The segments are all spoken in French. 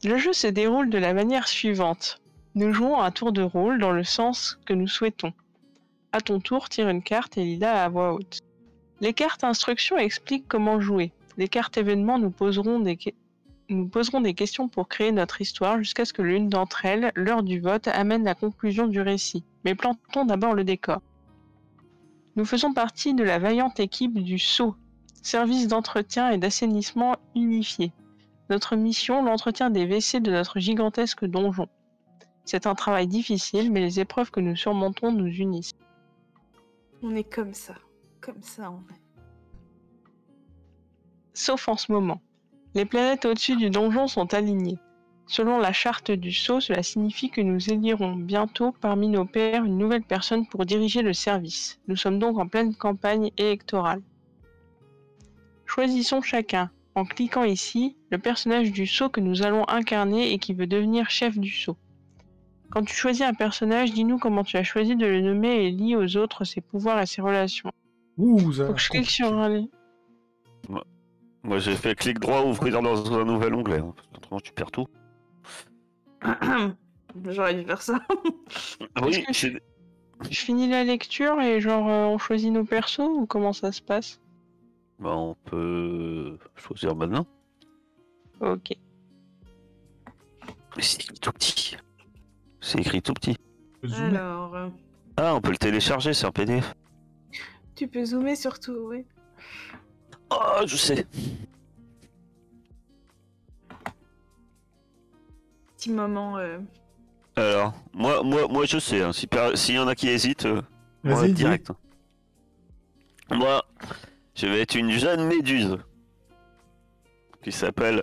Le jeu se déroule de la manière suivante. Nous jouons un tour de rôle dans le sens que nous souhaitons. À ton tour, tire une carte et lis-la à voix haute. Les cartes instructions expliquent comment jouer. Les cartes événements nous poseront des questions pour créer notre histoire jusqu'à ce que l'une d'entre elles, l'heure du vote, amène la conclusion du récit. Mais plantons d'abord le décor. Nous faisons partie de la vaillante équipe du SEAU, Service d'entretien et d'assainissement unifié. Notre mission, l'entretien des WC de notre gigantesque donjon. C'est un travail difficile, mais les épreuves que nous surmontons nous unissent. On est comme ça on est. Sauf en ce moment. Les planètes au-dessus du donjon sont alignées. Selon la charte du SEAU, cela signifie que nous élirons bientôt parmi nos pairs une nouvelle personne pour diriger le service. Nous sommes donc en pleine campagne électorale. Choisissons chacun, en cliquant ici, le personnage du SEAU que nous allons incarner et qui veut devenir chef du SEAU. Quand tu choisis un personnage, dis-nous comment tu as choisi de le nommer et lis aux autres ses pouvoirs et ses relations. Ça Faut que je clique sur un lien. Moi, j'ai fait clic droit, ouvrir dans un nouvel onglet. Hein. Autrement, tu perds tout. J'aurais dû faire ça. Oui, je finis la lecture et on choisit nos persos ou comment ça se passe? Bah, on peut choisir maintenant. Ok. C'est écrit tout petit. C'est écrit tout petit. Alors, Ah, on peut le télécharger, c'est un PDF. tu peux zoomer sur tout, oui. Oh, je sais. Petit moment. Alors, moi, je sais. Hein. S'il y en a qui hésitent, Vas-y, direct. Moi, je vais être une jeune méduse qui s'appelle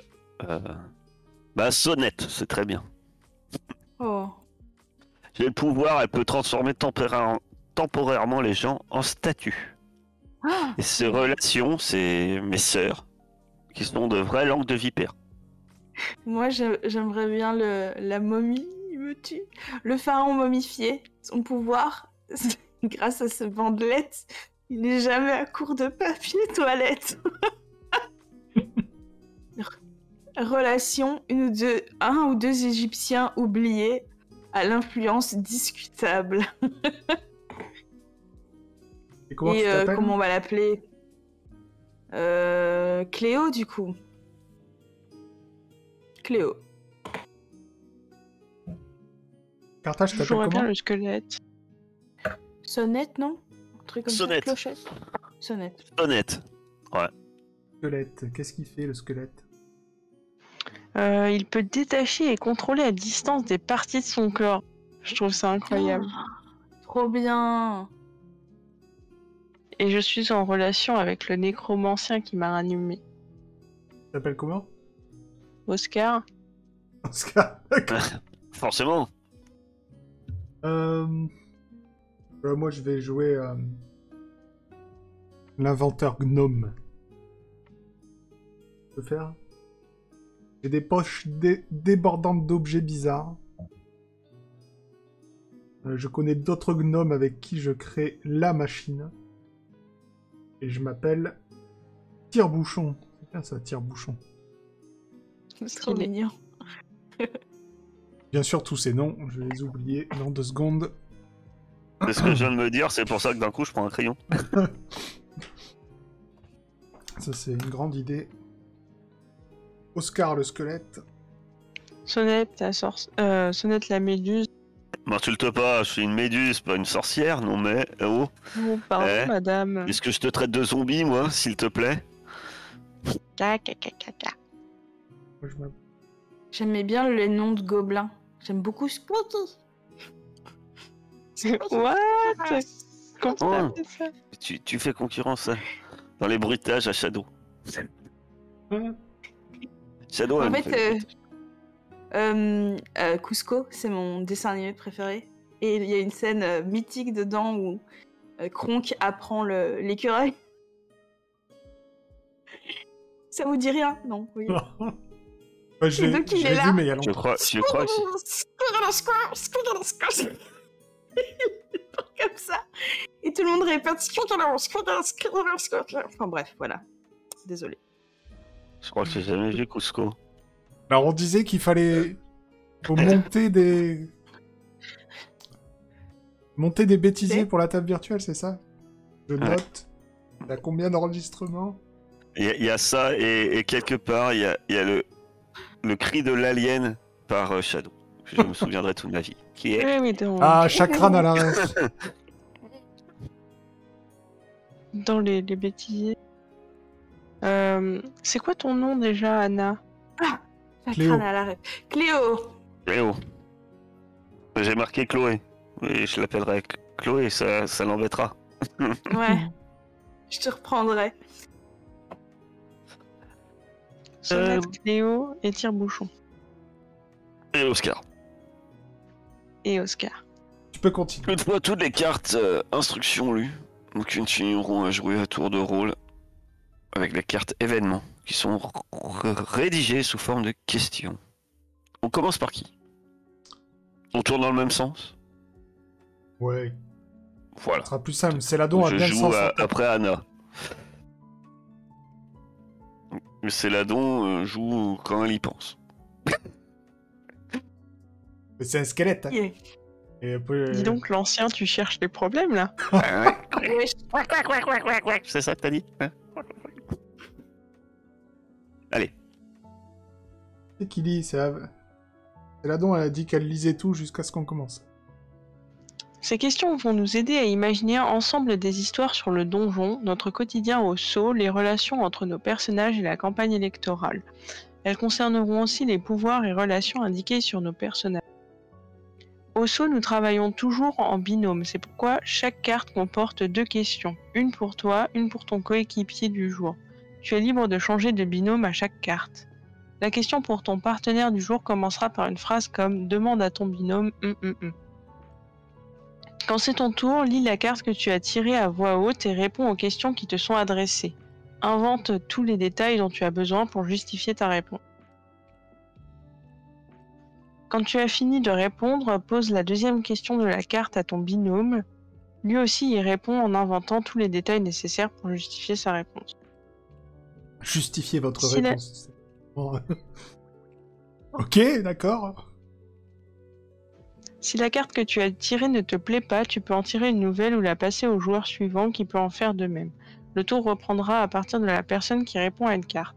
Sonnette. C'est très bien. Oh. J'ai le pouvoir, elle peut transformer temporairement les gens en statues. Et ces relations, c'est mes sœurs, qui sont de vraies langues de vipère. Moi, j'aimerais bien la momie, il me tue. Le pharaon momifié, son pouvoir, grâce à ce bandelette, il n'est jamais à court de papier toilette. Relation, un ou deux Égyptiens oubliés à l'influence discutable. Et comment tu t'appelles? Comment on va l'appeler? Cléo, du coup. Cléo. Carthage, tu t'appelles J'aurais bien comment? le squelette. Sonnette, non? Un truc comme Sonnette. ça. Clochette. Sonnette. Honnête. Ouais. Squelette. Qu'est-ce qu'il fait, le squelette? Il peut détacher et contrôler à distance des parties de son corps. Je trouve ça incroyable. Trop bien. Et je suis en relation avec le nécromancien qui m'a ranimé. Tu t'appelles comment? Oscar. Oscar. Forcément. Moi, je vais jouer l'inventeur gnome. Je peux faire? J'ai des poches débordantes d'objets bizarres. Je connais d'autres gnomes avec qui je crée la machine. Et je m'appelle Tire-Bouchon. C'est bien ça, Tire-Bouchon. C'est trop mignon. Bien sûr, tous ces noms, je vais les oublier dans 2 secondes. C'est ce que je viens de me dire, c'est pour ça que d'un coup je prends un crayon. Ça, c'est une grande idée. Oscar le squelette. Sonnette la méduse. M'insulte pas, je suis une méduse, pas une sorcière, non mais... Oh, Oh, pardon, Eh madame. est-ce que je te traite de zombie, moi, s'il te plaît? Moi, je m'appelle- J'aimais bien les noms de gobelins. J'aime beaucoup Spooky. What? Comment Oh. t'as fait ça? Tu fais concurrence dans les bruitages à Shadow. Shadow, En elle me fait, Cusco, c'est mon dessin animé préféré. Et il y a une scène mythique dedans où Kronk apprend l'écureuil. Ça vous dit rien? Non, oui. Ouais, je Et l'ai donc, il je est l'ai là. vu, mais il y a Je longtemps. crois que si. Comme ça. Et tout le monde répète. Enfin bref, voilà. Désolé. Je crois que j'ai jamais vu Cusco. Alors, on disait qu'il fallait... Faut monter des... Monter des bêtisiers pour la table virtuelle, c'est ça? Je note. Il y a combien d'enregistrements? Il y a ça, et quelque part, il y a le cri de l'alien par Shadow. Je me souviendrai toute ma vie. Qui est... Oui, Ah, Chakran à la ref. dans les bêtisiers. C'est quoi ton nom déjà, Anna? Cléo. Chakran à l'arrêt. Cléo. Cléo. J'ai marqué Chloé. Et je l'appellerai Chloé, ça l'embêtera. Ouais. Je te reprendrai. Sonnette, Cléo et Tire-Bouchon. Et Oscar. Et Oscar. Tu peux continuer. Une fois toutes les cartes instructions lues, nous continuerons à jouer à tour de rôle avec les cartes événements qui sont rédigées sous forme de questions. On commence par qui? On tourne dans le même sens? Ouais. Voilà. Ce sera plus simple. Céladon a Je bien le joue sens. après Anna. Céladon joue quand elle y pense. Mais c'est un squelette. Hein. Yeah. Et après, Dis donc, l'ancien, tu cherches les problèmes, là? Ouais, C'est ça que t'as dit, hein? Allez. C'est qui lit? Céladon, elle a dit qu'elle lisait tout jusqu'à ce qu'on commence. Ces questions vont nous aider à imaginer ensemble des histoires sur le donjon, notre quotidien au sceau, les relations entre nos personnages et la campagne électorale. Elles concerneront aussi les pouvoirs et relations indiqués sur nos personnages. Au sceau, nous travaillons toujours en binôme, c'est pourquoi chaque carte comporte 2 questions, une pour toi, une pour ton coéquipier du jour. Tu es libre de changer de binôme à chaque carte. La question pour ton partenaire du jour commencera par une phrase comme « Demande à ton binôme Quand c'est ton tour, lis la carte que tu as tirée à voix haute et réponds aux questions qui te sont adressées. Invente tous les détails dont tu as besoin pour justifier ta réponse. Quand tu as fini de répondre, pose la deuxième question de la carte à ton binôme. Lui aussi y répond en inventant tous les détails nécessaires pour justifier sa réponse. Justifiez votre Si la- réponse. Bon. Ok, d'accord. Si la carte que tu as tirée ne te plaît pas, tu peux en tirer une nouvelle ou la passer au joueur suivant qui peut en faire de même. Le tour reprendra à partir de la personne qui répond à une carte.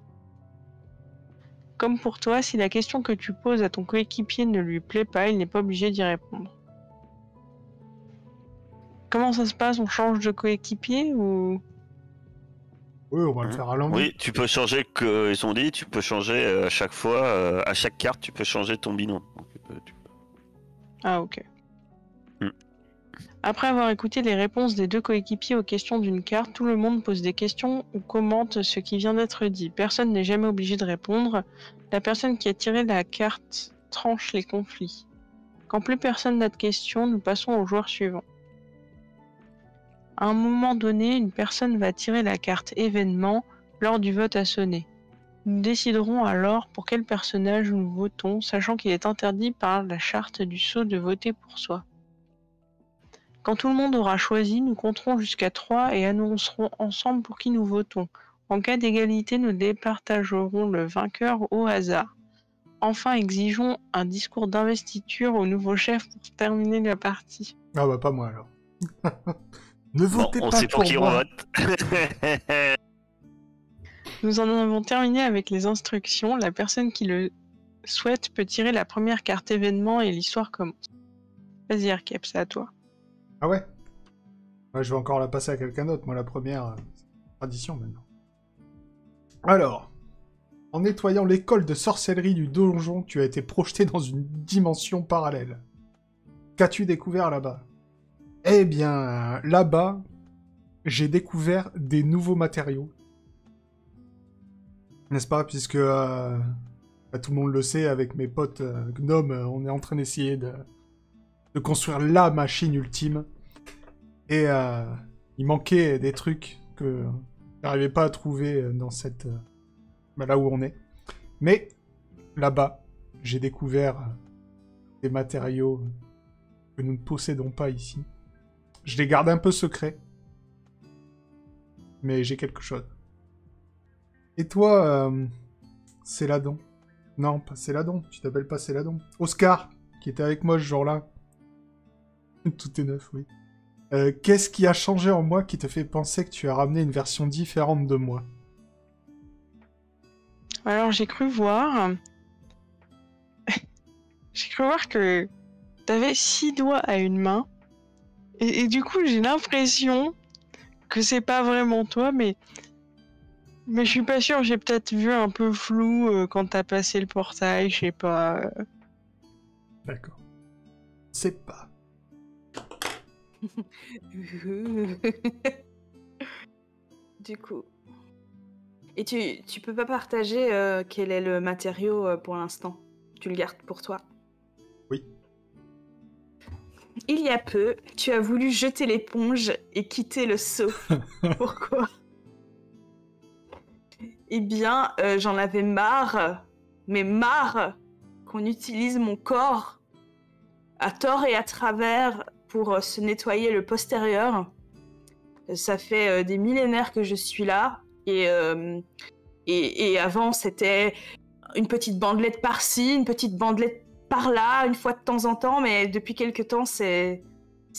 Comme pour toi, si la question que tu poses à ton coéquipier ne lui plaît pas, il n'est pas obligé d'y répondre. Comment ça se passe? On change de coéquipier ou... Oui, on va le faire à l'envers. Oui, tu peux changer, ils ont dit, tu peux changer à chaque fois, à chaque carte, tu peux changer ton binôme. Donc, Ah, ok. Hmm. Après avoir écouté les réponses des 2 coéquipiers aux questions d'une carte, tout le monde pose des questions ou commente ce qui vient d'être dit. Personne n'est jamais obligé de répondre. La personne qui a tiré la carte tranche les conflits. Quand plus personne n'a de questions, nous passons au joueur suivant. À un moment donné, une personne va tirer la carte événement lors du vote à sonner. Nous déciderons alors pour quel personnage nous votons, sachant qu'il est interdit par la charte du sceau de voter pour soi. Quand tout le monde aura choisi, nous compterons jusqu'à 3 et annoncerons ensemble pour qui nous votons. En cas d'égalité, nous départagerons le vainqueur au hasard. Enfin, exigeons un discours d'investiture au nouveau chef pour terminer la partie. Ah bah pas moi alors. Ne Bon, votez on pas sait pour qui on moi. vote. Nous en avons terminé avec les instructions. La personne qui le souhaite peut tirer la première carte événement et l'histoire commence. Vas-y, Arkep, c'est à toi. Ah ouais? Ouais, je vais encore la passer à quelqu'un d'autre. Moi, la première, c'est tradition maintenant. Alors, en nettoyant l'école de sorcellerie du donjon, tu as été projeté dans une dimension parallèle. Qu'as-tu découvert là-bas? Eh bien, là-bas, j'ai découvert des nouveaux matériaux. N'est-ce pas? Puisque bah, tout le monde le sait, avec mes potes gnomes, on est en train d'essayer de construire la machine ultime. Et il manquait des trucs que j'arrivais pas à trouver dans cette... bah, là où on est. Mais, là-bas, j'ai découvert des matériaux que nous ne possédons pas ici. Je les garde un peu secrets. Mais j'ai quelque chose. Et toi, Céladon, Non, pas Céladon. Tu t'appelles pas Céladon. Oscar, qui était avec moi ce jour-là. Tout est neuf, oui. Qu'est-ce qui a changé en moi qui te fait penser que tu as ramené une version différente de moi? Alors j'ai cru voir... j'ai cru voir que t'avais 6 doigts à une main. Et du coup, j'ai l'impression que c'est pas vraiment toi, mais je suis pas sûre. J'ai peut-être vu un peu flou quand t'as passé le portail, je sais pas. D'accord. C'est pas. Du coup. Et tu peux pas partager quel est le matériau pour l'instant. Tu le gardes pour toi. Oui. Il y a peu, tu as voulu jeter l'éponge et quitter le seau. Pourquoi? Eh bien, j'en avais marre, mais marre qu'on utilise mon corps à tort et à travers pour se nettoyer le postérieur. Ça fait des millénaires que je suis là, et avant c'était une petite bandelette par-ci, une petite bandelette par-là, une fois de temps en temps, mais depuis quelque temps c'est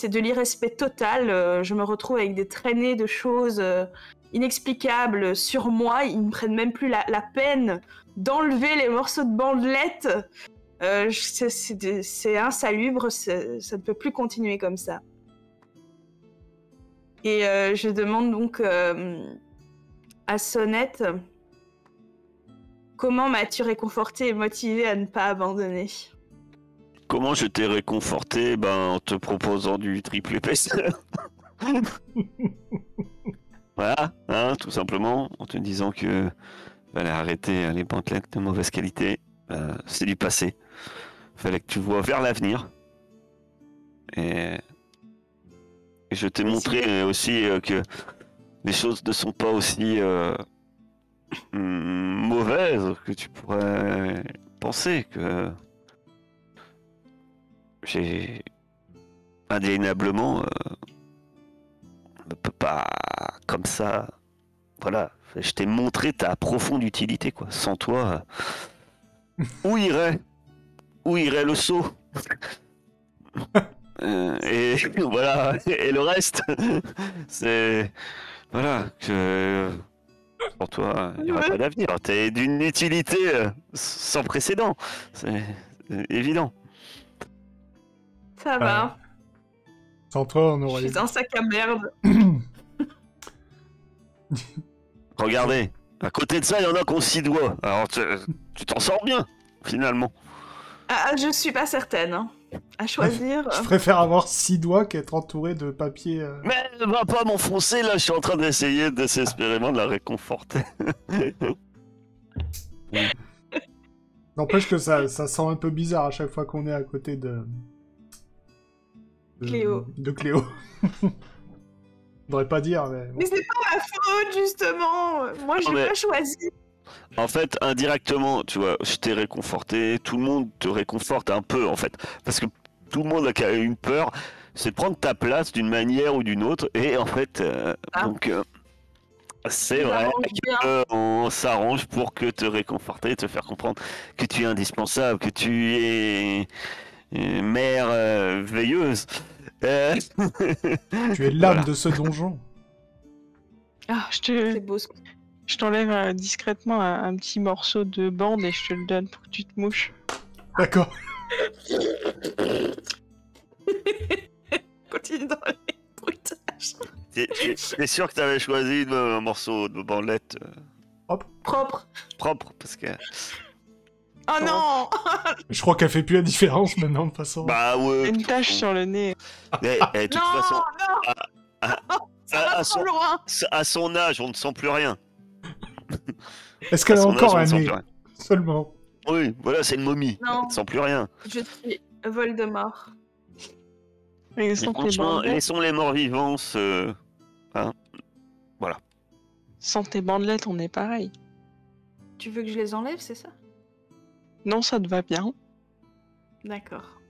de l'irrespect total. Je me retrouve avec des traînées de choses inexplicables sur moi. Ils ne prennent même plus la peine d'enlever les morceaux de bandelette. C'est insalubre, ça ne peut plus continuer comme ça. Et je demande donc à Sonnette, comment m'as-tu réconforté et motivé à ne pas abandonner? Comment je t'ai réconforté? En te proposant du triple épaisseur. Voilà, hein, tout simplement, en te disant que fallait arrêter les bandelettes de mauvaise qualité. C'est du passé. Fallait que tu vois vers l'avenir. Et je t'ai montré aussi que les choses ne sont pas aussi mauvaises que tu pourrais penser, que j'ai indéniablement ne peut pas comme ça. Voilà, je t'ai montré ta profonde utilité, quoi. Sans toi, où irait le seau? Et voilà, et le reste, c'est voilà que pour toi, il n'y aura pas d'avenir. T'es d'une utilité sans précédent, c'est évident. Ça va. Sans toi, on Je aurait... suis un sac à merde. Regardez, à côté de ça, il y en a qui ont 6 doigts. Alors tu t'en sors bien, finalement. Ah, je suis pas certaine. Hein. À choisir. Je préfère avoir 6 doigts qu'être entouré de papier. Mais va pas m'enfoncer, là, je suis en train d'essayer désespérément de la réconforter. N'empêche que ça sent un peu bizarre à chaque fois qu'on est à côté de Cléo. De Cléo. On devrait pas dire, mais... Bon. Mais c'est pas ma faute, justement. Moi, j'ai pas choisi. En fait, indirectement, tu vois, je t'ai réconforté, tout le monde te réconforte un peu, en fait. Parce que tout le monde a une peur, c'est de prendre ta place d'une manière ou d'une autre, et en fait, donc, c'est vrai qu'on s'arrange pour que te réconforter, te faire comprendre que tu es indispensable, que tu es mère veilleuse. Tu es l'âme de ce donjon. Ah, C'est beau ce que... Je t'enlève discrètement un petit morceau de bande et je te le donne pour que tu te mouches. D'accord. Continue dans les bruitages. T'es sûr que t'avais choisi un morceau de bandelette Propre. propre, parce que... Oh non. Je crois qu'elle fait plus la différence maintenant, de toute façon. Bah ouais. Une tache sur le nez. De toute façon, Loin. à son âge, on ne sent plus rien. Est-ce qu'elle a encore un nez rien. Seulement. Oui, voilà, c'est une momie. Non. On ne sent plus rien. Je suis Voldemort. Mais Franchement, laissons les morts vivants hein. Voilà. Sans tes bandelettes, on est pareil. Tu veux que je les enlève, c'est ça? Non, ça te va bien. D'accord.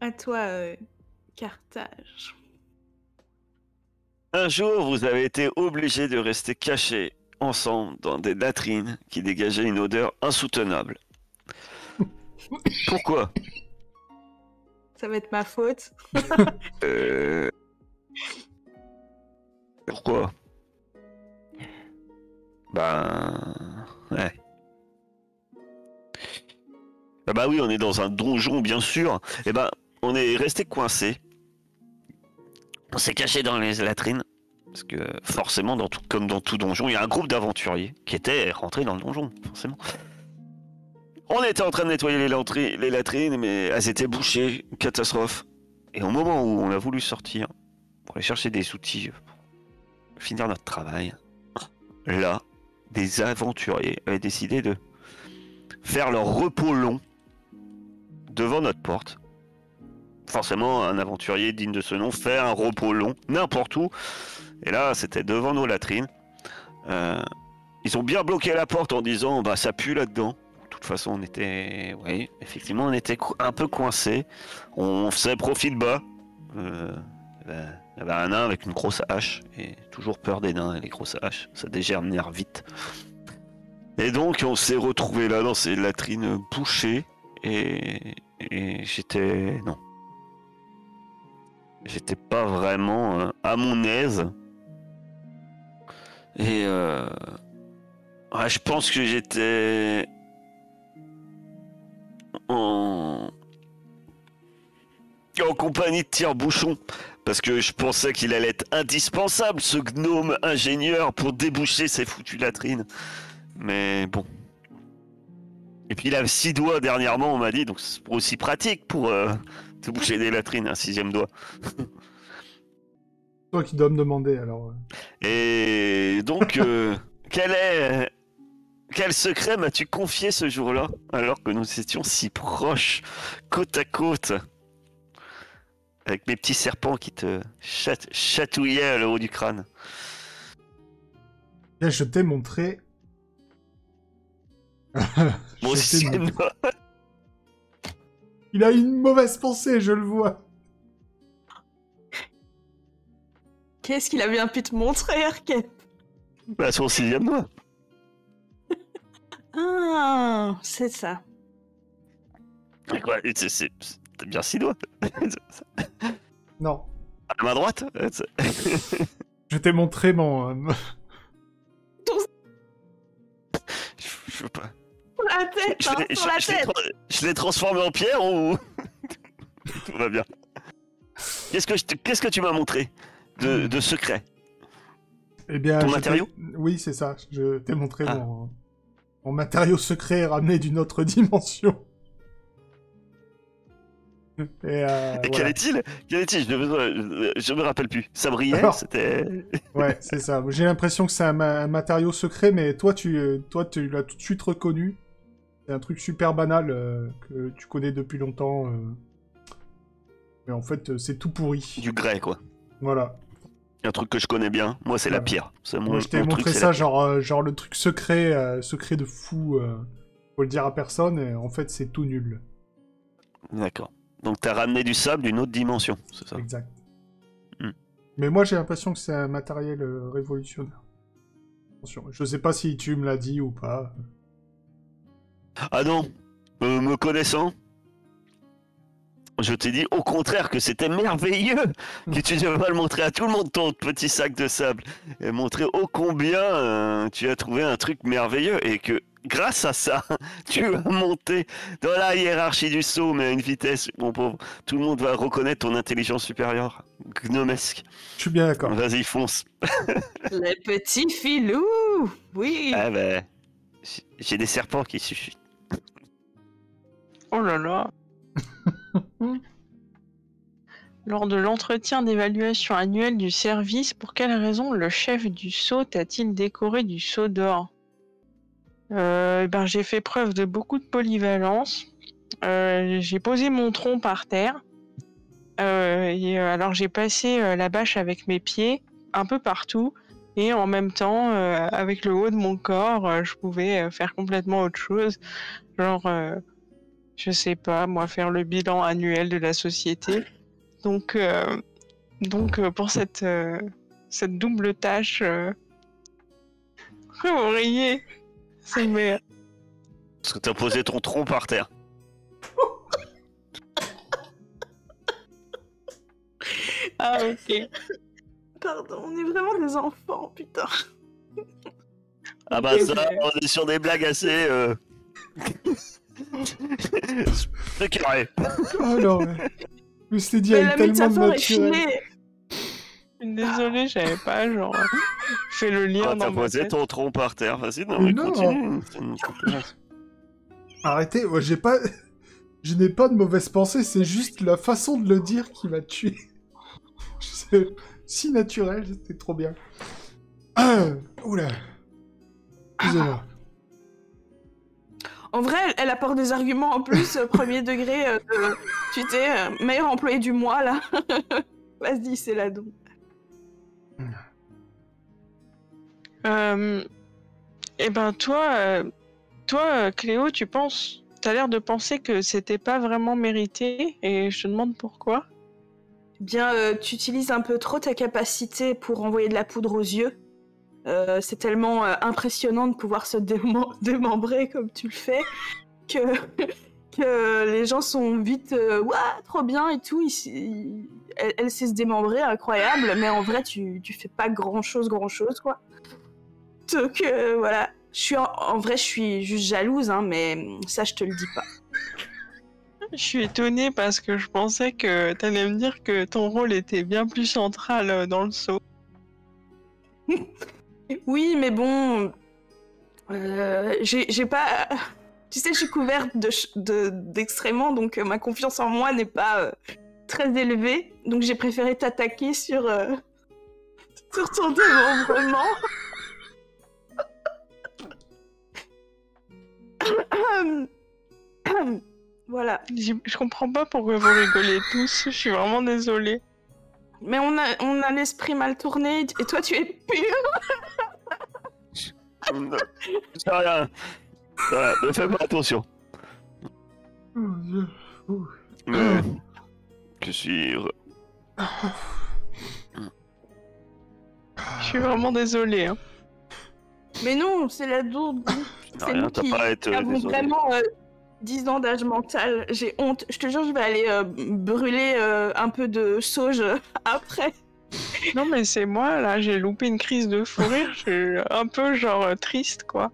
À toi, Carthage. Un jour, vous avez été obligé de rester caché ensemble dans des latrines qui dégageaient une odeur insoutenable. Pourquoi? Ça va être ma faute. Pourquoi? Ouais. Ah bah oui, on est dans un donjon, bien sûr. Et ben, on est resté coincé. On s'est caché dans les latrines. Parce que forcément, comme dans tout donjon, il y a un groupe d'aventuriers qui étaient rentrés dans le donjon, forcément. On était en train de nettoyer les latrines, mais elles étaient bouchées. Catastrophe. Et au moment où on a voulu sortir, pour aller chercher des outils, pour finir notre travail, là, des aventuriers avaient décidé de faire leur repos long devant notre porte. Forcément, un aventurier digne de ce nom fait un repos long n'importe où. Et là, c'était devant nos latrines. Ils ont bien bloqué la porte en disant bah ça pue là-dedans. De toute façon, on était, oui, effectivement, on était un peu coincés. On faisait profil bas. Il y avait un nain avec une grosse hache et toujours peur des nains et les grosses haches. Ça dégénère vite. Et donc, on s'est retrouvés là dans ces latrines bouchées et j'étais non. J'étais pas vraiment à mon aise. Et ouais, je pense que j'étais en compagnie de Tire-Bouchon. Parce que je pensais qu'il allait être indispensable, ce gnome ingénieur, pour déboucher ces foutues latrines. Mais bon. Et puis il a 6 doigts dernièrement, on m'a dit, donc c'est aussi pratique pour déboucher des latrines, un 6e doigt. Toi qui dois me demander, alors... Et donc, quel secret m'as-tu confié ce jour-là, alors que nous étions si proches, côte à côte, avec mes petits serpents qui te chatouillaient à le haut du crâne? Bien, je t'ai montré... Mon 6e doigt. Il a une mauvaise pensée, je le vois. Qu'est-ce qu'il a bien pu te montrer, Arket? Bah, son 6e doigt. Ah, c'est ça. Quoi, t'as bien 6 doigts. Non. À la main droite. Je t'ai montré mon... Je veux pas. Sur la tête, sur la tête. Je l'ai transformé en pierre ou... Tout va bien. Qu'est-ce que tu m'as montré de secret? Eh bien, ton matériau? Oui, c'est ça. Je t'ai montré Ah. mon matériau secret ramené d'une autre dimension. Et quel est-il? Je me rappelle plus. Ça brillait. Alors, c'était... Ouais, c'est ça. J'ai l'impression que c'est un matériau secret, mais toi, tu l'as tout de suite reconnu. C'est un truc super banal que tu connais depuis longtemps. Mais en fait, c'est tout pourri. Du grès, quoi. Voilà. Un truc que je connais bien. Moi, c'est la pierre. C'est Moi, je t'ai mon montré truc, c'est ça, la pierre. genre le truc secret de fou. Faut le dire à personne, et en fait, c'est tout nul. D'accord. Donc, t'as ramené du sable d'une autre dimension, c'est ça? Exact. Hmm. Mais moi, j'ai l'impression que c'est un matériel révolutionnaire. Attention, je sais pas si tu me l'as dit ou pas. Ah non, me connaissant, je t'ai dit au contraire que c'était merveilleux, que tu devrais le montrer à tout le monde, ton petit sac de sable, et montrer ô combien tu as trouvé un truc merveilleux, et que grâce à ça, tu vas monter dans la hiérarchie du saut, mais à une vitesse, mon pauvre, tout le monde va reconnaître ton intelligence supérieure, gnomesque. Je suis bien d'accord. Vas-y, fonce. Le petit filou. Oui. Ah ben, j'ai des serpents qui suffisent. Oh là là. Lors de l'entretien d'évaluation annuel du service, pour quelle raison le chef du SAUT a-t-il décoré du sceau d'or? J'ai fait preuve de beaucoup de polyvalence. J'ai posé mon tronc par terre. Alors j'ai passé la bâche avec mes pieds un peu partout. Et en même temps, avec le haut de mon corps, je pouvais faire complètement autre chose. Genre, je sais pas, moi, faire le bilan annuel de la société. Donc pour cette double tâche, Pourquoi vous riez? C'est merde. Parce que t'as posé ton tronc par terre. Ah, ok. Pardon, on est vraiment des enfants, putain. Ah bah ça, on est sur des blagues assez... très carré. Oh non, ouais. Je me suis dit, Mais elle la est tellement métaphore est naturelle. filée. Désolée, j'avais pas genre fait le lien Ah, dans t'as ma posé tête. ton tronc par terre. Vas-y, non, Mais mais non. continue. Arrêtez, moi, je n'ai pas de mauvaise pensée, c'est juste la façon de le dire qui m'a tué. C'est si naturel, c'était trop bien. Oula. Excusez-moi. En vrai, elle apporte des arguments en plus, premier degré. Tu sais, meilleur employé du mois, là. Vas-y, c'est la don. Eh ben toi, Cléo, t'as l'air de penser que c'était pas vraiment mérité, et je te demande pourquoi. Eh bien, tu utilises un peu trop ta capacité pour envoyer de la poudre aux yeux. C'est tellement impressionnant de pouvoir se démembrer comme tu le fais que, que les gens sont vite ouah, trop bien et tout. Elle sait se démembrer, incroyable, mais en vrai, tu fais pas grand-chose, quoi. Donc voilà. En vrai, je suis juste jalouse, hein, mais ça, je te le dis pas. Je suis étonnée parce que je pensais que t'allais me dire que ton rôle était bien plus central dans le saut. Oui, mais bon, j'ai pas... Tu sais, je suis couverte d'excréments, donc ma confiance en moi n'est pas très élevée. Donc j'ai préféré t'attaquer sur ton démembrement. Voilà. Je comprends pas pourquoi vous rigolez tous, je suis vraiment désolée. Mais on a l'esprit mal tourné, et toi tu es pur. C'est rien. Voilà, ne fais pas attention. Oh, Dieu. Ouh. Mais... Je suis... Je suis vraiment désolée. Hein. Mais non, c'est la dourde. C'est rien, nous t'as qui pas à être avons désolé. vraiment 10 ans d'âge mental. J'ai honte. Je te jure, je vais aller brûler un peu de sauge après. Non mais c'est moi, là, j'ai loupé une crise de fou rire, je suis un peu genre triste, quoi.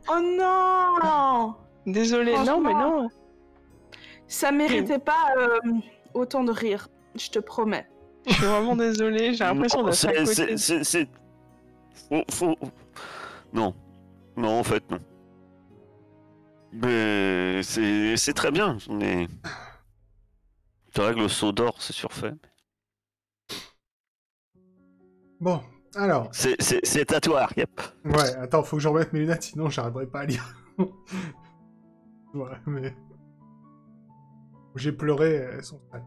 Oh non! Désolée, non mais Franchement. non. Ça méritait pas autant de rire, je te promets. Je suis vraiment désolée, j'ai l'impression Non, d'être à côté. c'est... Faut... Non. Non, en fait, non. Mais c'est très bien, mais... C'est vrai que le saut d'or, c'est surfait. Bon, alors. C'est à toi, yep. Ouais, attends, faut que je remette mes lunettes, sinon j'arriverai pas à lire. Ouais, mais... J'ai pleuré, elles sont sales.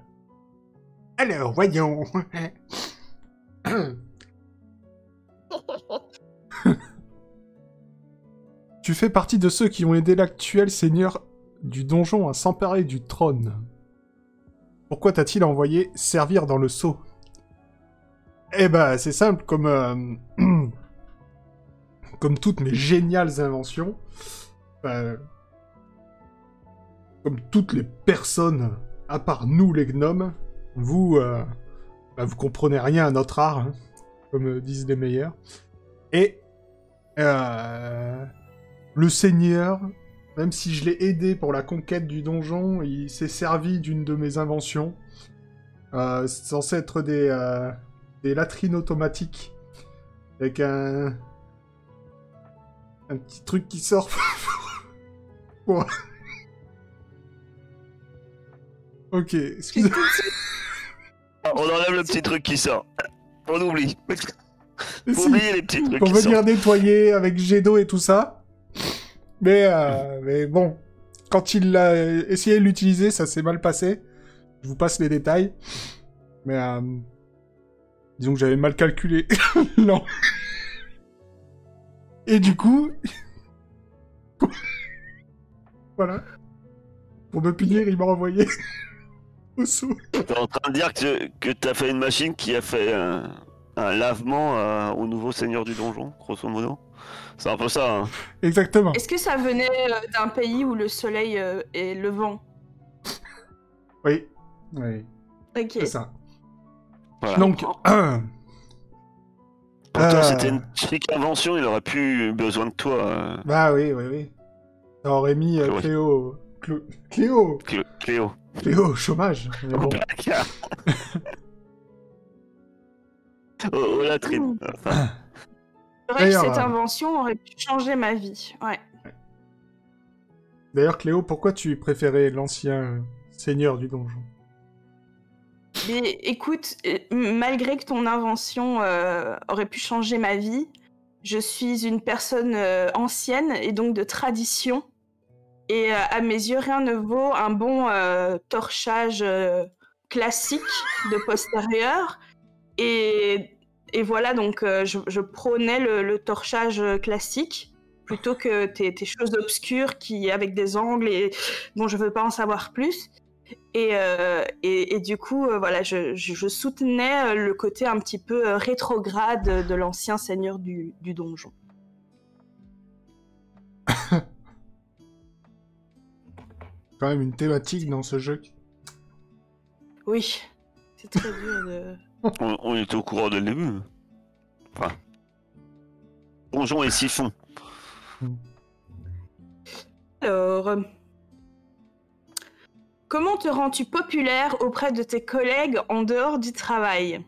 Alors, voyons. Tu fais partie de ceux qui ont aidé l'actuel seigneur du donjon à s'emparer du trône. Pourquoi t'a-t-il envoyé servir dans le sceau? Eh ben, c'est simple, comme toutes mes géniales inventions, comme toutes les personnes, à part nous les gnomes, vous comprenez rien à notre art, hein, comme disent les meilleurs. Et le seigneur, même si je l'ai aidé pour la conquête du donjon, il s'est servi d'une de mes inventions. C'est censé être des latrines automatiques avec un petit truc qui sort. Ouais. Ok, excusez-moi. On enlève le petit truc qui sort. On oublie. Faut Si, oublier les petits trucs pour qui venir sortent. nettoyer avec jet d'eau et tout ça. Mais bon, quand il a essayé de l'utiliser, ça s'est mal passé. Je vous passe les détails. Mais disons que j'avais mal calculé. Non. Et du coup... Voilà. Pour me punir, il m'a renvoyé au saut. T'es en train de dire que t'as fait une machine qui a fait un lavement au nouveau seigneur du donjon, grosso modo. C'est un peu ça. Hein. Exactement. Est-ce que ça venait d'un pays où le soleil est levant? Oui. Oui. Ok. C'est ça. Voilà. Donc, Pourtant, c'était une chic invention, il aurait plus besoin de toi. bah oui. Ça aurait mis Chloé. Cléo Cléo. au chômage. Mais bon. Au latrine. Enfin, C'est vrai que D'ailleurs, cette invention aurait pu changer ma vie. Ouais. D'ailleurs, Cléo, pourquoi tu préférais l'ancien seigneur du donjon? Mais écoute, malgré que ton invention aurait pu changer ma vie, je suis une personne ancienne et donc de tradition. Et à mes yeux, rien ne vaut un bon torchage classique de postérieur. Et voilà, donc je prônais le torchage classique plutôt que tes choses obscures avec des angles et dont je veux pas en savoir plus. Et du coup, voilà, je soutenais le côté un petit peu rétrograde de l'ancien seigneur du donjon. Quand même une thématique dans ce jeu. Oui, c'est très dur de... on était au courant dès le début. Enfin. Donjon et siphon. Alors, comment te rends-tu populaire auprès de tes collègues en dehors du travail?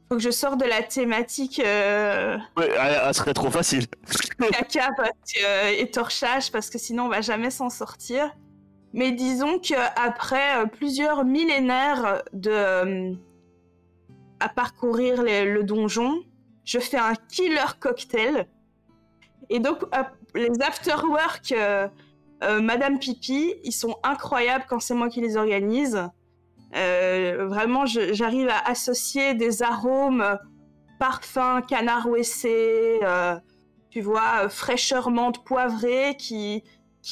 Faut que je sorte de la thématique Ouais, elle serait trop facile. caca et torchage parce que sinon on va jamais s'en sortir. Mais disons qu'après plusieurs millénaires à parcourir le donjon, je fais un killer cocktail. Et donc les afterwork Madame Pipi, ils sont incroyables quand c'est moi qui les organise. Vraiment, j'arrive à associer des arômes, parfums, canard ouessé, tu vois, fraîcheur menthe poivrée qui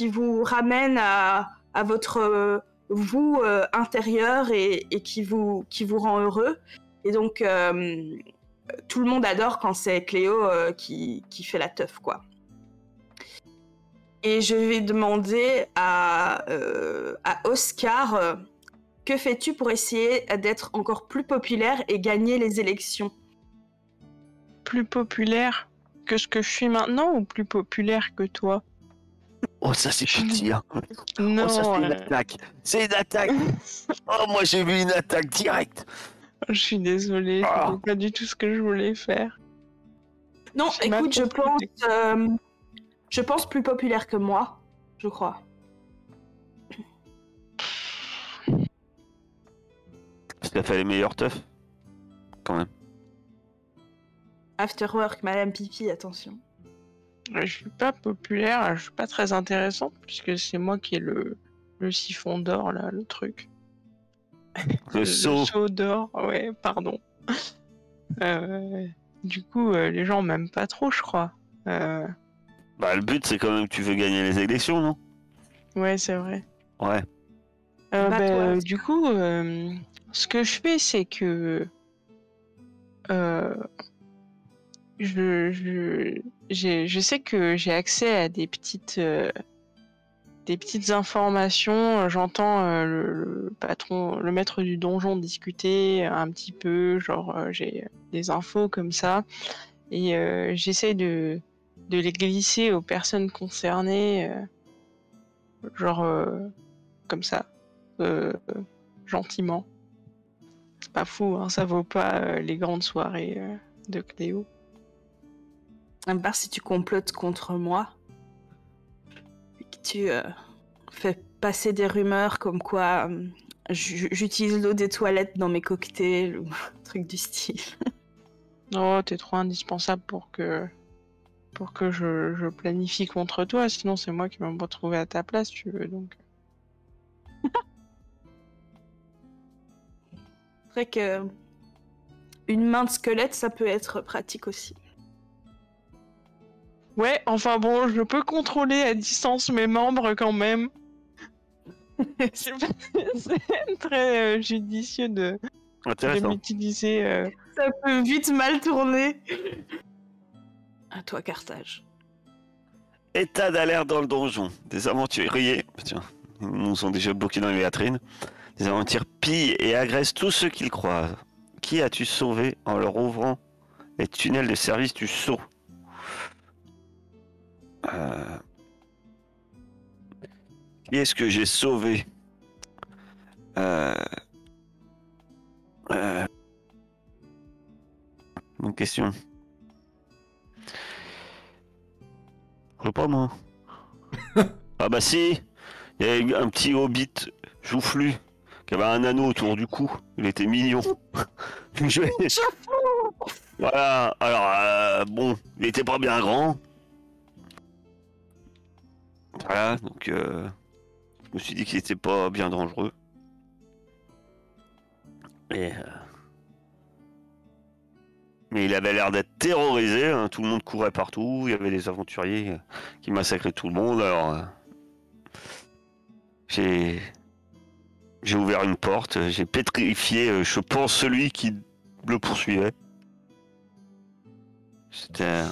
vous ramène à votre vous intérieur et qui vous rend heureux. Et donc, tout le monde adore quand c'est Cléo qui fait la teuf, quoi. Et je vais demander à Oscar, que fais-tu pour essayer d'être encore plus populaire et gagner les élections? Plus populaire que ce que je suis maintenant ou plus populaire que toi? Oh, ça c'est petit, hein. Non, Oh, ça c'est une attaque. C'est une attaque. Oh, moi j'ai vu une attaque directe. je suis désolée, Ah. c'était pas du tout ce que je voulais faire. Non, C'est ma écoute, faute. je pense plus populaire que moi, je crois. Parce qu'elle fait les meilleurs teufs. Quand même. Afterwork, Madame Pipi, attention. Je suis pas populaire, je suis pas très intéressante puisque c'est moi qui ai le siphon d'or là, le truc. Le seau. seau d'or, ouais, pardon. Du coup, les gens m'aiment pas trop, je crois. Bah, le but c'est quand même que tu veux gagner les élections, non? Ouais, c'est vrai. Ouais. Toi, Du coup, ce que je fais, c'est que je sais que j'ai accès à des petites informations. J'entends le patron, le maître du donjon discuter un petit peu, genre j'ai des infos comme ça, et j'essaie de les glisser aux personnes concernées, genre comme ça, gentiment. C'est pas fou, hein, ça vaut pas les grandes soirées de Cléo. à part si tu complotes contre moi, et que tu fais passer des rumeurs comme quoi j'utilise l'eau des toilettes dans mes cocktails ou un truc du style. Oh, t'es trop indispensable pour que je planifie contre toi, sinon c'est moi qui vais me retrouver à ta place, tu veux, donc. C'est vrai que une main de squelette, ça peut être pratique aussi. Ouais, enfin bon, je peux contrôler à distance mes membres quand même. C'est très judicieux de de Intéressant. m'utiliser. Ça peut vite mal tourner. À toi, Carthage. État d'alerte dans le donjon. Des aventuriers, tiens, ils nous ont déjà bloqués dans les latrines. Des aventuriers pillent et agressent tous ceux qu'ils croisent. Qui as-tu sauvé en leur ouvrant les tunnels de service du sceau? Qui est-ce que j'ai sauvé? Bonne question. Je sais pas moi. Ah bah si, il y avait un petit hobbit joufflu qui avait un anneau autour du cou. Il était mignon. Voilà. Alors bon, il était pas bien grand. Voilà, donc je me suis dit qu'il était pas bien dangereux. Et mais il avait l'air d'être terrorisé, hein. Tout le monde courait partout, il y avait des aventuriers qui massacraient tout le monde, alors j'ai ouvert une porte, j'ai pétrifié, je pense, celui qui le poursuivait. C'était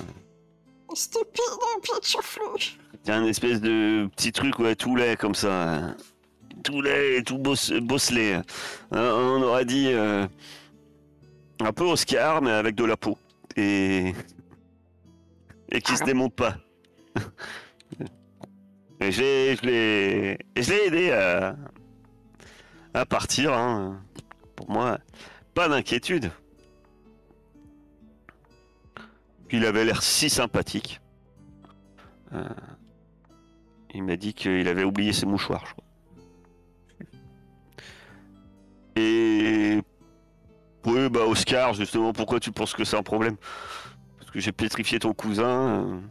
un espèce de petit truc, ouais, tout laid comme ça, hein. Tout laid, tout bosselé. On aurait dit un peu Oscar, mais avec de la peau. Et qui se démonte pas. Et je l'ai aidé à partir. Hein. Pour moi, pas d'inquiétude. Puis il avait l'air si sympathique. Il m'a dit qu'il avait oublié ses mouchoirs, je crois. Et oui, bah Oscar, justement, pourquoi tu penses que c'est un problème? Parce que j'ai pétrifié ton cousin.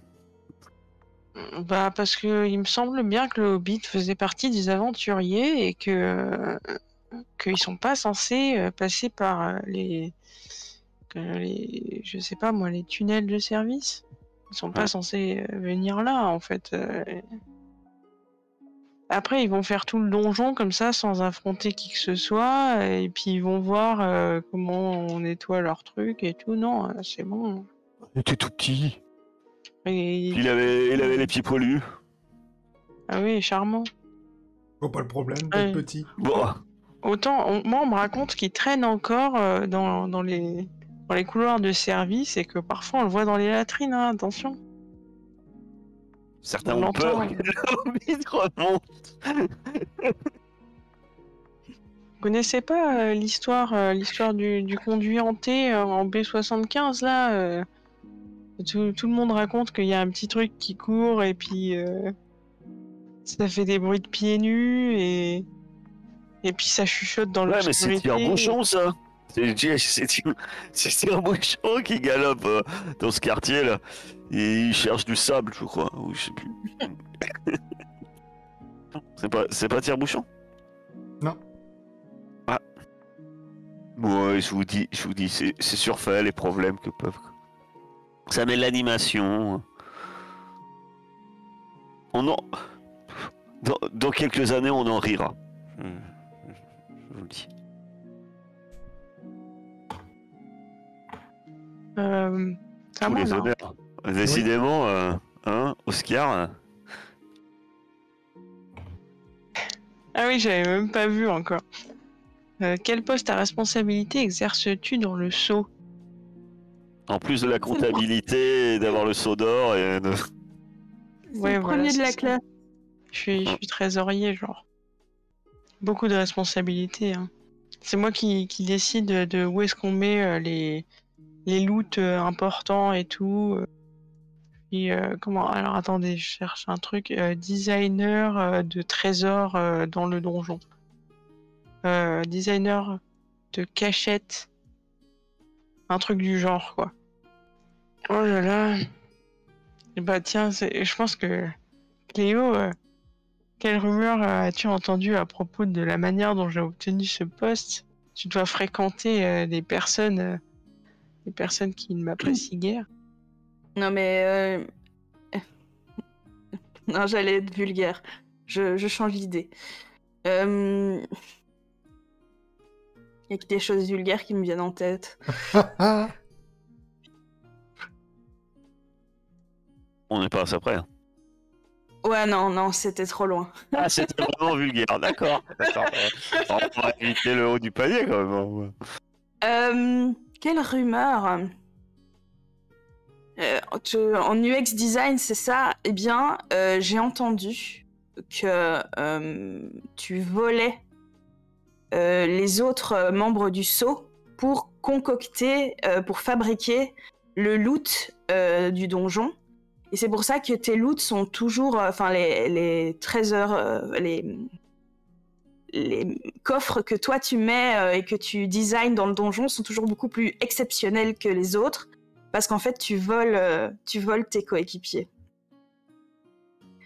Bah parce que il me semble bien que le Hobbit faisait partie des aventuriers et que qu'ils sont pas censés passer par je sais pas moi, les tunnels de service. Ils sont pas Ouais. censés venir là en fait. Après ils vont faire tout le donjon comme ça sans affronter qui que ce soit et puis ils vont voir comment on nettoie leurs trucs et tout. Non, c'est bon. Il était tout petit. Et- Puis il avait les pieds poilus. Ah oui, charmant. Je vois pas le problème d'être Ouais. petit. Bon, Moi, on me raconte qu'il traîne encore dans les couloirs de service et que parfois on le voit dans les latrines, hein, attention. certains On ont peur l'entend. que le Hobbit remonte. Vous connaissez pas l'histoire du conduit hanté en B75 là tout le monde raconte qu'il y a un petit truc qui court et puis ça fait des bruits de pieds nus et puis ça chuchote dans Ouais, mais c'est l'obscurité. tire-bouchon, ça. C'est un bouchon qui galope dans ce quartier là. Et il cherche du sable, je crois. Ou je sais plus. c'est pas tire-bouchon? Non. Ah. Ouais, je vous dis, c'est surfait les problèmes que peuvent. Ça met l'animation. Dans quelques années, on en rira. Je vous le dis. C'est à Tous moi, les non honneurs. Décidément, hein, Oscar. Ah oui, j'avais même pas vu encore. Quel poste à responsabilité exerces-tu dans le sceau? En plus de la comptabilité, d'avoir le seau d'or et de... C'est Ouais, le voilà, premier de c'est la ça. classe. Je suis trésorier, genre. Beaucoup de responsabilités. Hein. C'est moi qui décide de où est-ce qu'on met les loots importants et tout. Puis, comment... Alors attendez, je cherche un truc. Designer de trésors dans le donjon. Designer de cachette. Un truc du genre, quoi. Oh là là. Et bah tiens, je pense que Cléo, quelle rumeur as-tu entendu à propos de la manière dont j'ai obtenu ce poste? Tu dois fréquenter des personnes qui ne m'apprécient guère. Non, mais... Non, j'allais être vulgaire. Je change d'idée. Il Il y a que des choses vulgaires qui me viennent en tête. On n'est pas à ça près. Hein. Ouais, non, c'était trop loin. Ah, c'était vraiment vulgaire, d'accord. On va éviter le haut du panier quand même. Quelle rumeur en UX design, c'est ça? Eh bien, j'ai entendu que tu volais les autres membres du sceau pour concocter, pour fabriquer le loot du donjon. Et c'est pour ça que tes loots sont toujours... Enfin, les trésors... les coffres que toi tu mets et que tu designs dans le donjon sont toujours beaucoup plus exceptionnels que les autres. Parce qu'en fait, tu voles tes coéquipiers.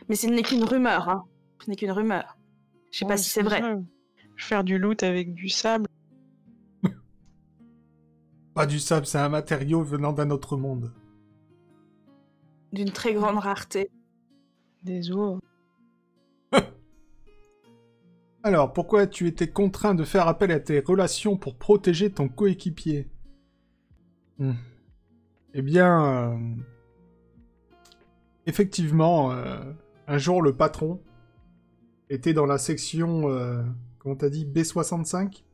Mais ce n'est qu'une rumeur, hein. Ce n'est qu'une rumeur. Je sais pas si c'est vrai. Je vais faire du loot avec du sable. Pas du sable, c'est un matériau venant d'un autre monde. D'une très grande rareté. Des os. Alors, pourquoi tu étais contraint de faire appel à tes relations pour protéger ton coéquipier? Eh bien, effectivement, un jour, le patron était dans la section, comment t'as dit, B65?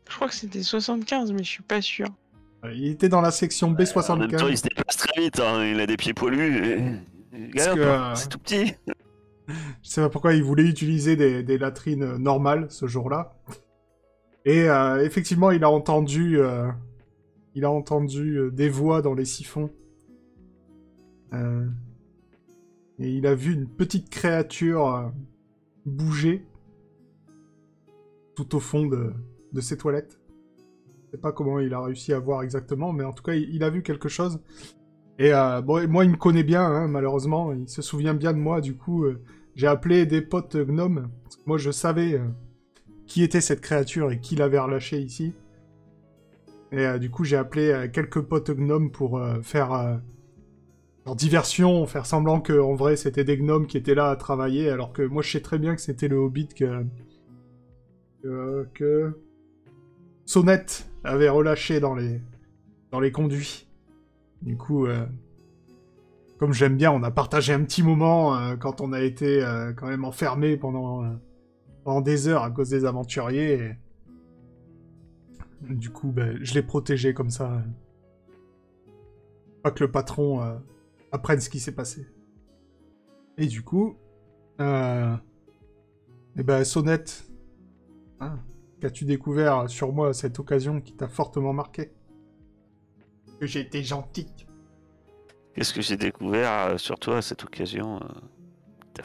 Je crois que c'était 75, mais je suis pas sûr. Il était dans la section B75. En même temps, il se déplace très vite, hein. Il a des pieds poilus. C'est tout petit. Je sais pas pourquoi il voulait utiliser des latrines normales ce jour-là. Et effectivement, il a entendu des voix dans les siphons. Et il a vu une petite créature bouger tout au fond de ses toilettes. Je sais pas comment il a réussi à voir exactement, mais en tout cas, il a vu quelque chose. Et bon, moi, il me connaît bien, hein, malheureusement. Il se souvient bien de moi, du coup... j'ai appelé des potes gnomes, parce que moi je savais qui était cette créature et qui l'avait relâchée ici. Et du coup j'ai appelé quelques potes gnomes pour faire leur diversion, faire semblant que en vrai c'était des gnomes qui étaient là à travailler, alors que moi je sais très bien que c'était le hobbit que Sonnette avait relâché dans les conduits. Du coup... Comme j'aime bien, on a partagé un petit moment quand on a été quand même enfermé pendant des heures à cause des aventuriers. Et... Du coup, je l'ai protégé comme ça. Pas que le patron apprenne ce qui s'est passé. Et du coup... Sonnette, hein, qu'as-tu découvert sur moi à cette occasion qui t'a fortement marqué? Que j'ai été gentil. Qu'est-ce que j'ai découvert sur toi à cette occasion qui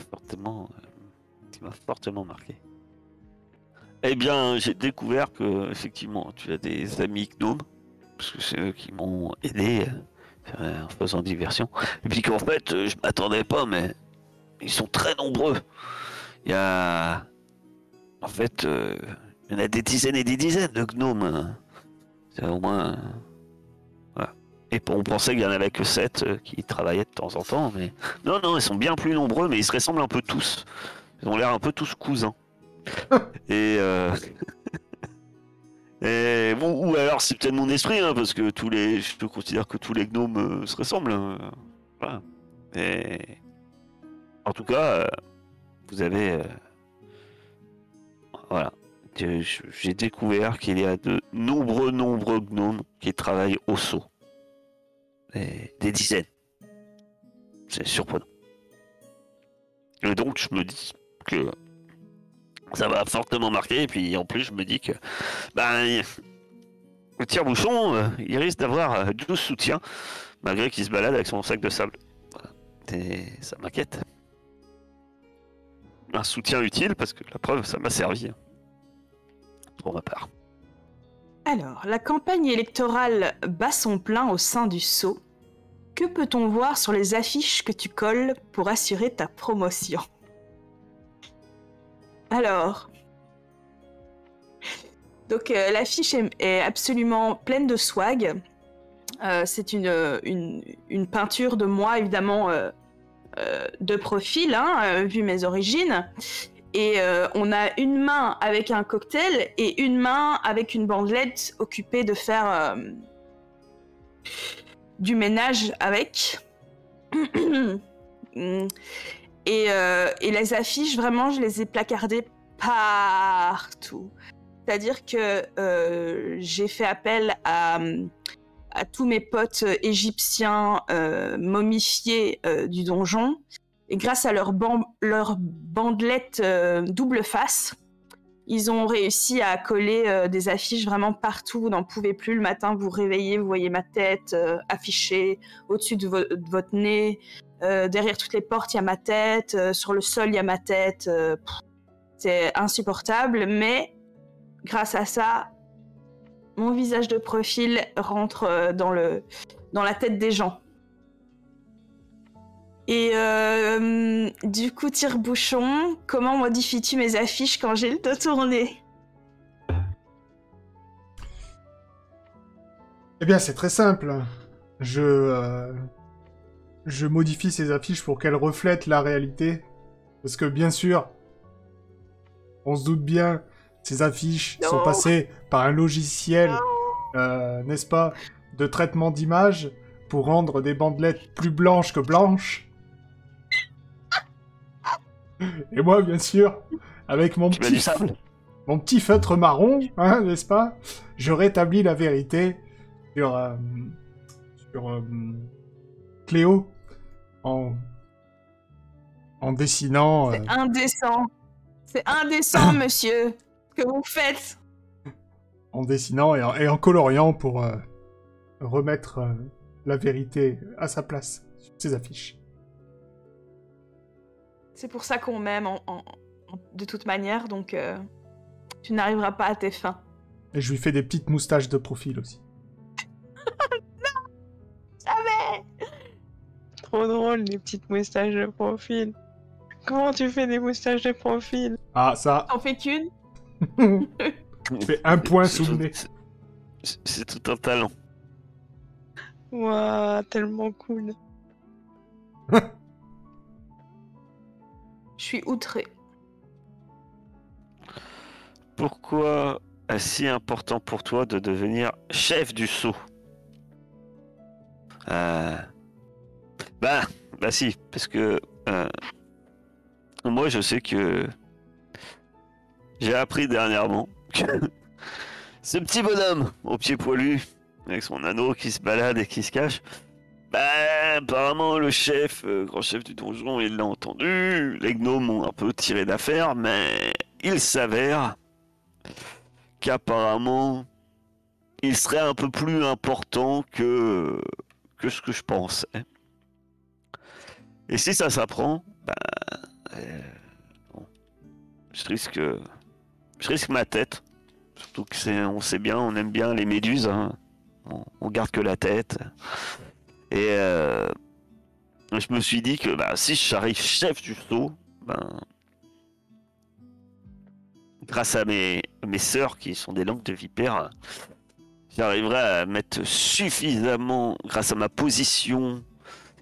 m'a fortement marqué? Eh bien, j'ai découvert que effectivement, tu as des amis gnomes, parce que c'est eux qui m'ont aidé en faisant diversion. Et puis qu'en fait, je m'attendais pas, mais ils sont très nombreux. Il y a, en fait, il y en a des dizaines et des dizaines de gnomes. C'est au moins. Et on pensait qu'il y en avait que 7 qui travaillaient de temps en temps, mais... Non, ils sont bien plus nombreux, mais ils se ressemblent un peu tous. Ils ont l'air un peu tous cousins. Et bon, ou alors c'est peut-être mon esprit, hein, parce que je considère que tous les gnomes se ressemblent. Voilà. Et... En tout cas, vous avez... Voilà. J'ai découvert qu'il y a de nombreux gnomes qui travaillent au sceau. Des dizaines. C'est surprenant. Et donc je me dis que ça m'a fortement marqué, et puis en plus je me dis que le tire-bouchon, il risque d'avoir 12 soutiens, malgré qu'il se balade avec son sac de sable. Voilà. Et ça m'inquiète. Un soutien utile, parce que la preuve, ça m'a servi. Pour ma part. Alors, la campagne électorale bat son plein au sein du sceau. Que peut-on voir sur les affiches que tu colles pour assurer ta promotion? Alors... Donc, l'affiche est absolument pleine de swag. C'est une peinture de moi, évidemment, de profil, hein, vu mes origines. Et on a une main avec un cocktail et une main avec une bandelette occupée de faire du ménage avec. Et les affiches, vraiment, je les ai placardées partout. C'est-à-dire que j'ai fait appel à tous mes potes égyptiens momifiés du donjon. Et grâce à leur bandelette double face, ils ont réussi à coller des affiches vraiment partout. Vous n'en pouvez plus. Le matin, vous vous réveillez, vous voyez ma tête affichée au-dessus de votre nez. Derrière toutes les portes, il y a ma tête. Sur le sol, il y a ma tête. C'est insupportable, mais grâce à ça, mon visage de profil rentre dans la tête des gens. Et du coup, tire-bouchon, comment modifies-tu mes affiches quand j'ai le dos tourné? Eh bien, c'est très simple. Je modifie ces affiches pour qu'elles reflètent la réalité. Parce que, bien sûr, on se doute bien, ces affiches sont passées par un logiciel, n'est-ce pas, de traitement d'image pour rendre des bandelettes plus blanches que blanches. Et moi, bien sûr, avec mon petit feutre marron, hein, n'est-ce pas, je rétablis la vérité sur Cléo en dessinant... C'est indécent. C'est indécent, monsieur, que vous faites. En dessinant et en coloriant pour remettre la vérité à sa place sur ces affiches. C'est pour ça qu'on m'aime de toute manière, donc tu n'arriveras pas à tes fins. Et je lui fais des petites moustaches de profil aussi. Non, jamais. Trop drôle, les petites moustaches de profil. Comment tu fais des moustaches de profil? Ah, ça... T'en fais qu'une? Je fais un point sous le nez. C'est tout un talent. Waouh, tellement cool. Je suis outrée. Pourquoi est-ce si important pour toi de devenir chef du sceau? Bah si, parce que moi je sais que j'ai appris dernièrement que ce petit bonhomme au pied poilu, avec son anneau qui se balade et qui se cache, apparemment le chef, grand chef du donjon, il l'a entendu, les gnomes ont un peu tiré d'affaire, mais il s'avère qu'apparemment il serait un peu plus important que ce que je pensais. Et si ça s'apprend, bon, je risque ma tête. Surtout que on sait bien, on aime bien les méduses, hein. On garde que la tête. Et je me suis dit que si j'arrive chef du sceau, grâce à mes sœurs qui sont des langues de vipère, j'arriverai à mettre suffisamment, grâce à ma position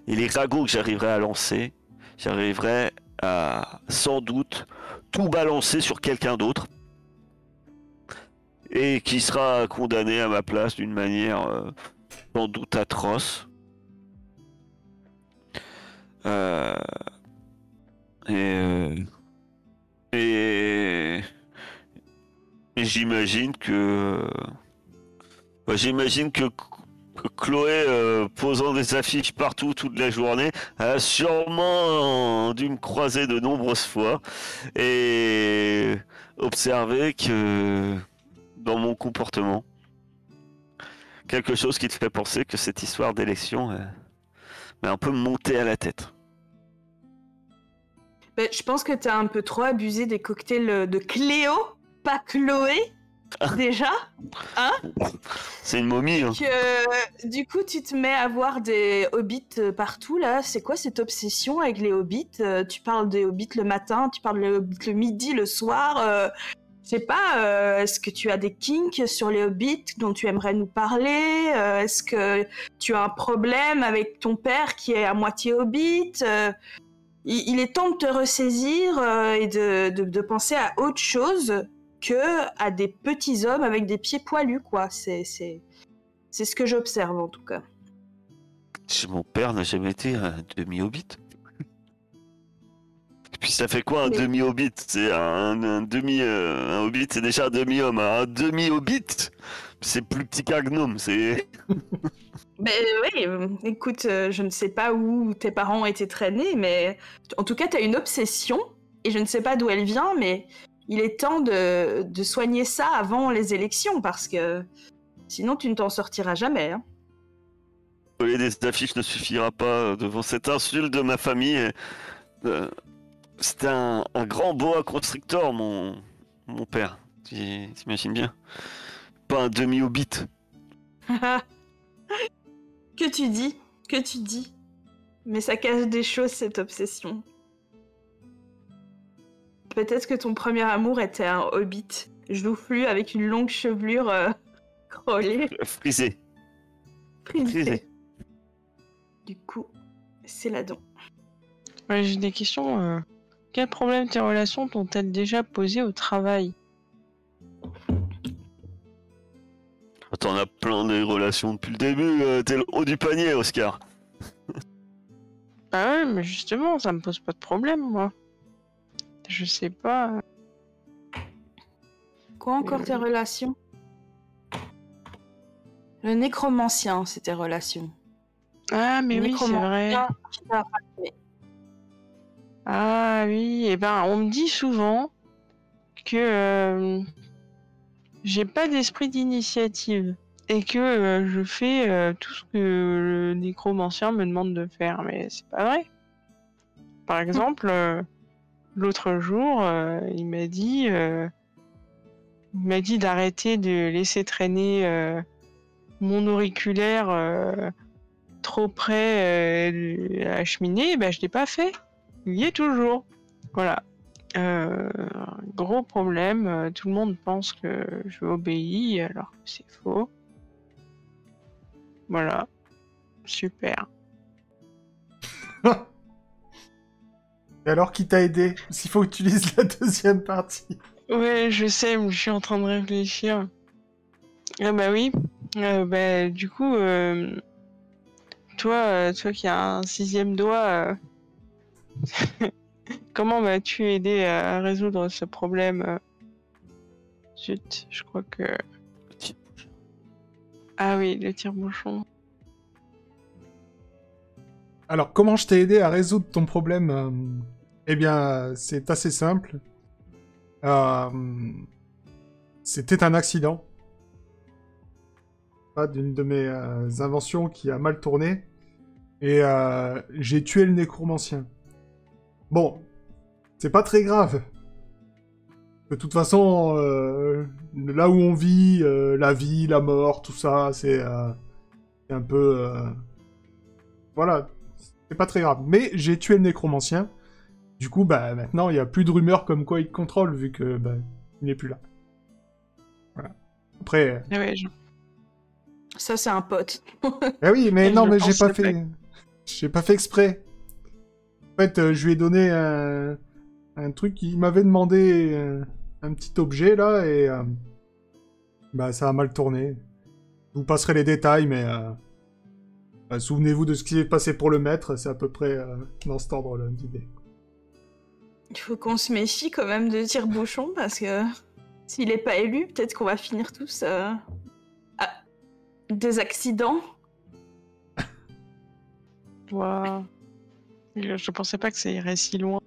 et les ragots que j'arriverai à lancer, j'arriverai à sans doute tout balancer sur quelqu'un d'autre et qui sera condamné à ma place d'une manière sans doute atroce. Et j'imagine que Chloé, posant des affiches partout toute la journée, a sûrement dû me croiser de nombreuses fois et observer que dans mon comportement, quelque chose qui te fait penser que cette histoire d'élection m'a un peu monté à la tête. Je pense que t'as un peu trop abusé des cocktails de Cléo, pas Chloé, déjà, hein? C'est une momie, hein. Du coup, tu te mets à voir des hobbits partout, là. C'est quoi cette obsession avec les hobbits? Tu parles des hobbits le matin, tu parles des hobbits le midi, le soir. Je sais pas, est-ce que tu as des kinks sur les hobbits dont tu aimerais nous parler? Est-ce que tu as un problème avec ton père qui est à moitié hobbit? il est temps de te ressaisir et de penser à autre chose que à des petits hommes avec des pieds poilus, quoi. C'est ce que j'observe, en tout cas. Mon père n'a jamais été un demi-hobbit. Et puis ça fait quoi un Mais- demi-hobbit? C'est un demi... un hobbit, c'est déjà un demi-homme. Un demi-hobbit, c'est plus petit qu'un gnome. C'est... Mais oui, écoute, je ne sais pas où tes parents ont été traînés, mais en tout cas, tu as une obsession, et je ne sais pas d'où elle vient, mais il est temps de soigner ça avant les élections, parce que sinon tu ne t'en sortiras jamais. Hein. Coller des affiches ne suffira pas devant cette insulte de ma famille. C'était un grand boa constrictor, mon père. T'imagines bien? Pas un demi-hobbit. Que tu dis? Que tu dis? Mais ça cache des choses, cette obsession. Peut-être que ton premier amour était un hobbit, joufflu avec une longue chevelure crôlée, Frisé. frisée. Du coup, c'est là-dedans. Ouais, j'ai des questions. Quels problèmes tes relations t'ont-elles déjà posé au travail? T'en as plein des relations depuis le début. T'es le haut du panier, Oscar. Bah ouais, mais justement, ça me pose pas de problème, moi. Je sais pas. Quoi encore tes relations? Le nécromancien, c'est tes relations. Ah, mais oui, c'est vrai. Ah oui, et ben, on me dit souvent que j'ai pas d'esprit d'initiative et que je fais tout ce que le nécromancien me demande de faire, mais c'est pas vrai. Par exemple, l'autre jour, il m'a dit d'arrêter de laisser traîner mon auriculaire trop près de la cheminée. Ben, je l'ai pas fait. Il y est toujours. Voilà. Gros problème. Tout le monde pense que je obéis alors que c'est faux. Voilà. Super. Et alors, qui t'a aidé? S'il faut que tu lises la deuxième partie. Ouais, je sais, mais je suis en train de réfléchir. Ah bah oui. Bah, du coup, toi qui as un 6e doigt, comment vas-tu aider à résoudre ce problème? Zut, je crois que... Ah oui, le tire-bouchon. Alors, comment je t'ai aidé à résoudre ton problème? Eh bien, c'est assez simple. C'était un accident. Pas d'une de mes inventions qui a mal tourné. Et j'ai tué le nécromancien. Bon, c'est pas très grave. De toute façon, là où on vit, la vie, la mort, tout ça, c'est un peu... Voilà, c'est pas très grave. Mais j'ai tué le nécromancien. Du coup, bah maintenant, il y a plus de rumeurs comme quoi il te contrôle, vu que bah, il n'est plus là. Voilà. Après... Ah ouais, Ça, c'est un pote. Ah oui, mais Je non, mais pense que j'ai pas fait exprès. En fait, je lui ai donné un truc, il m'avait demandé un petit objet, là, et bah, ça a mal tourné. Je vous passerai les détails, mais bah, souvenez-vous de ce qui s'est passé pour le maître, c'est à peu près dans cet ordre-là d'idée. Il faut qu'on se méfie quand même de tire-bouchon, parce que s'il est pas élu, peut-être qu'on va finir tous à des accidents. Wow. Je pensais pas que ça irait si loin.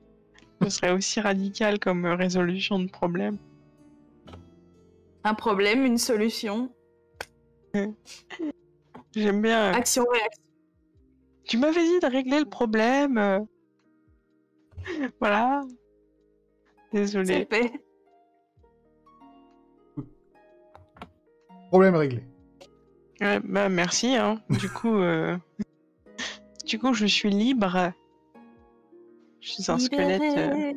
Ce serait aussi radical comme résolution de problème. Un problème, une solution. J'aime bien. Action-réaction. Tu m'avais dit de régler le problème. Voilà. Désolée. C'est fait. Problème réglé. Ouais, bah merci. Hein. Du coup, je suis libre. Je suis un squelette. Libéré.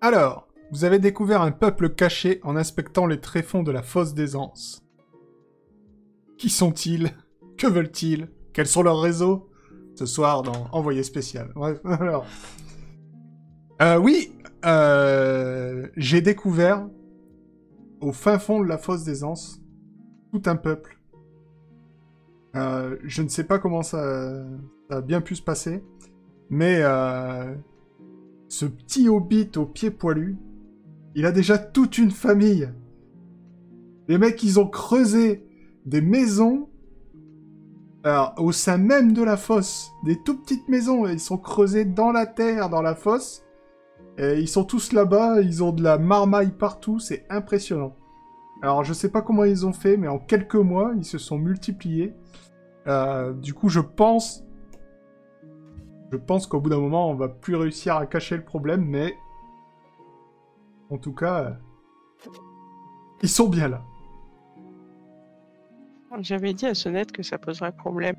Alors, vous avez découvert un peuple caché en inspectant les tréfonds de la fosse des Anses. Qui sont-ils? Que veulent-ils? Quels sont leurs réseaux? ce soir dans Envoyé spécial. Bref, alors... oui, j'ai découvert, au fin fond de la fosse des Anses, tout un peuple. Je ne sais pas comment ça a bien pu se passer, mais ce petit hobbit au pied poilu, il a déjà toute une famille. Les mecs, ils ont creusé des maisons au sein même de la fosse. Des tout petites maisons, ils sont creusés dans la terre, dans la fosse. Et ils sont tous là-bas, ils ont de la marmaille partout, c'est impressionnant. Alors, je sais pas comment ils ont fait, mais en quelques mois, ils se sont multipliés. Du coup, je pense qu'au bout d'un moment, on va plus réussir à cacher le problème, mais... En tout cas, ils sont bien là. J'avais dit à Sonnette que ça poserait problème.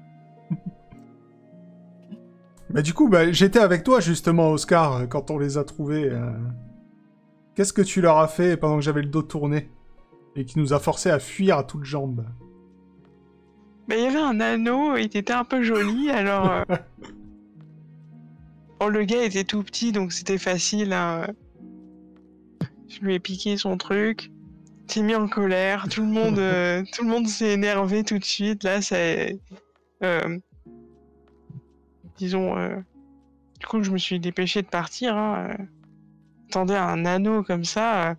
Mais du coup, j'étais avec toi, justement, Oscar, quand on les a trouvés. Qu'est-ce que tu leur as fait pendant que j'avais le dos tourné? Et qui nous a forcés à fuir à toutes jambes? Il y avait un anneau, il était un peu joli, alors... Bon, le gars était tout petit, donc c'était facile. Hein. Je lui ai piqué son truc, il s'est mis en colère, tout le monde s'est énervé tout de suite. Là, c'est... disons... Du coup, je me suis dépêché de partir. Hein. Attendez, un anneau comme ça...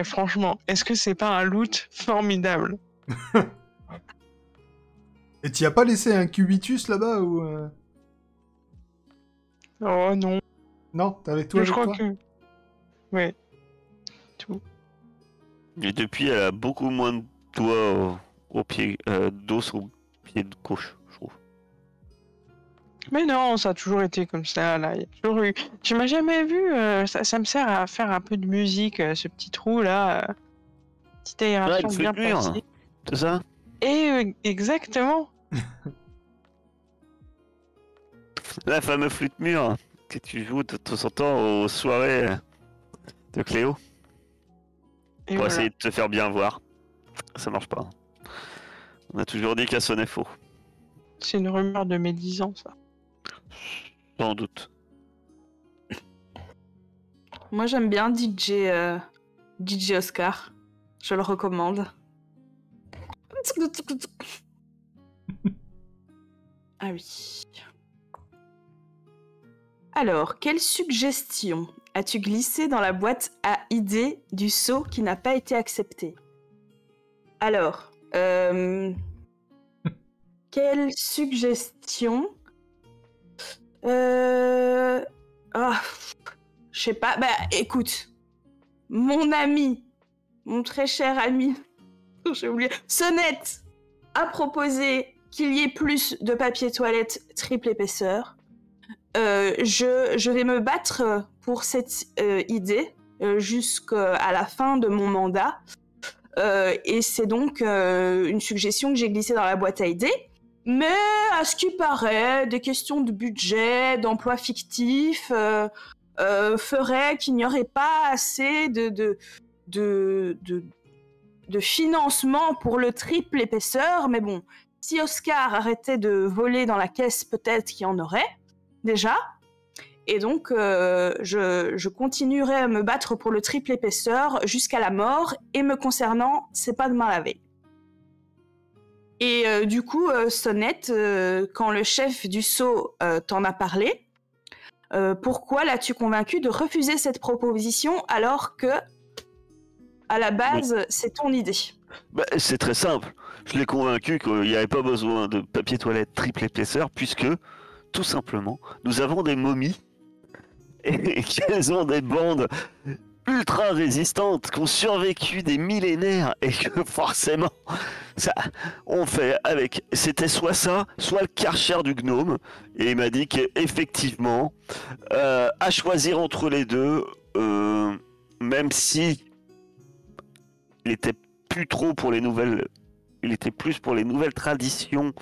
franchement, est-ce que c'est pas un loot formidable? Et t'y as pas laissé un cubitus là-bas ou Oh non. Non, t'avais tout avec Je crois toi que... Ouais. Tout. Et depuis, elle a beaucoup moins de doigts au pied, d'os au pied de gauche, je trouve. Mais non, ça a toujours été comme ça, là. Il y a toujours eu... Tu m'as jamais vu, ça me sert à faire un peu de musique, ce petit trou, là. Petite aération bien placée. C'est ça? Et exactement. La fameuse flûte mûre que tu joues de temps en temps aux soirées de Cléo. Et Pour voilà. essayer de te faire bien voir. Ça marche pas. On a toujours dit qu'elle sonnait faux. C'est une rumeur de mes 10 ans, ça. Sans doute. Moi, j'aime bien DJ Oscar. Je le recommande. Ah oui. Alors, quelle suggestion as-tu glissé dans la boîte à idées du saut qui n'a pas été accepté? Alors, quelle suggestion je sais pas. Bah, écoute, mon ami, mon très cher ami, j'ai oublié, Sonnette a proposé qu'il y ait plus de papier toilette triple épaisseur. Je vais me battre pour cette idée jusqu'à la fin de mon mandat. Et c'est donc une suggestion que j'ai glissée dans la boîte à idées. Mais à ce qui paraît, des questions de budget, d'emploi fictif feraient qu'il n'y aurait pas assez de financement pour le triple épaisseur. Mais bon, si Oscar arrêtait de voler dans la caisse, peut-être qu'il y en aurait déjà. Et donc, je continuerai à me battre pour le triple épaisseur jusqu'à la mort. Et me concernant, c'est pas demain la veille. Et du coup, Sonnette, quand le chef du sceau t'en a parlé, pourquoi l'as-tu convaincu de refuser cette proposition alors que, à la base, c'est ton idée? C'est très simple. Je l'ai convaincu qu'il n'y avait pas besoin de papier toilette triple épaisseur puisque, tout simplement, nous avons des momies et qu'elles ont des bandes ultra résistantes qui ont survécu des millénaires et que forcément ça on fait avec, c'était soit ça soit le Karcher du gnome, et il m'a dit qu'effectivement à choisir entre les deux, même si il était plus trop pour les nouvelles, il était plus pour les nouvelles traditions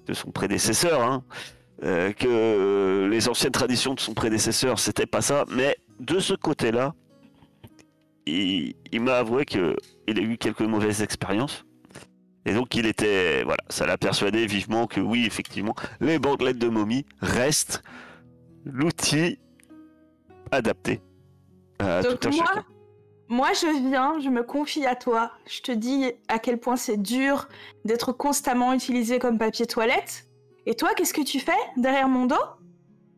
de son prédécesseur, hein, que les anciennes traditions de son prédécesseur, c'était pas ça. Mais de ce côté-là, il m'a avoué qu'il a eu quelques mauvaises expériences Et donc il était, voilà, ça l'a persuadé vivement que oui, effectivement, les bandelettes de momie restent l'outil adapté à Donc tout un chacun. moi, je me confie à toi. Je te dis à quel point c'est dur d'être constamment utilisé comme papier toilette. Et toi, qu'est-ce que tu fais derrière mon dos?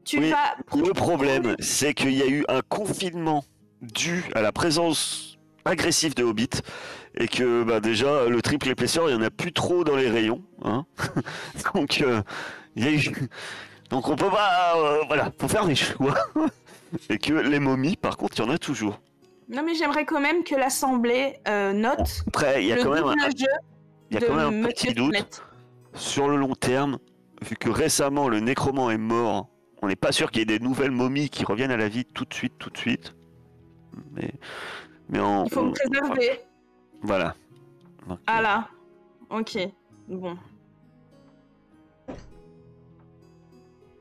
Tu Oui, vas... le problème, c'est qu'il y a eu un confinement dû à la présence agressive de Hobbit et que bah, déjà le triple épaisseur, il n'y en a plus trop dans les rayons. Hein. Donc, il y a eu... Donc on peut pas... voilà, faut faire des choix. Et que les momies, par contre, il y en a toujours. Non, mais j'aimerais quand même que l'Assemblée note Après, il y a le quand même double un, jeu il y a de quand même un Monsieur petit doute. Smith. Sur le long terme, vu que récemment le nécromant est mort, on n'est pas sûr qu'il y ait des nouvelles momies qui reviennent à la vie tout de suite. Mais Il faut me préserver. Voilà. Donc, Ah là. Ok. Bon.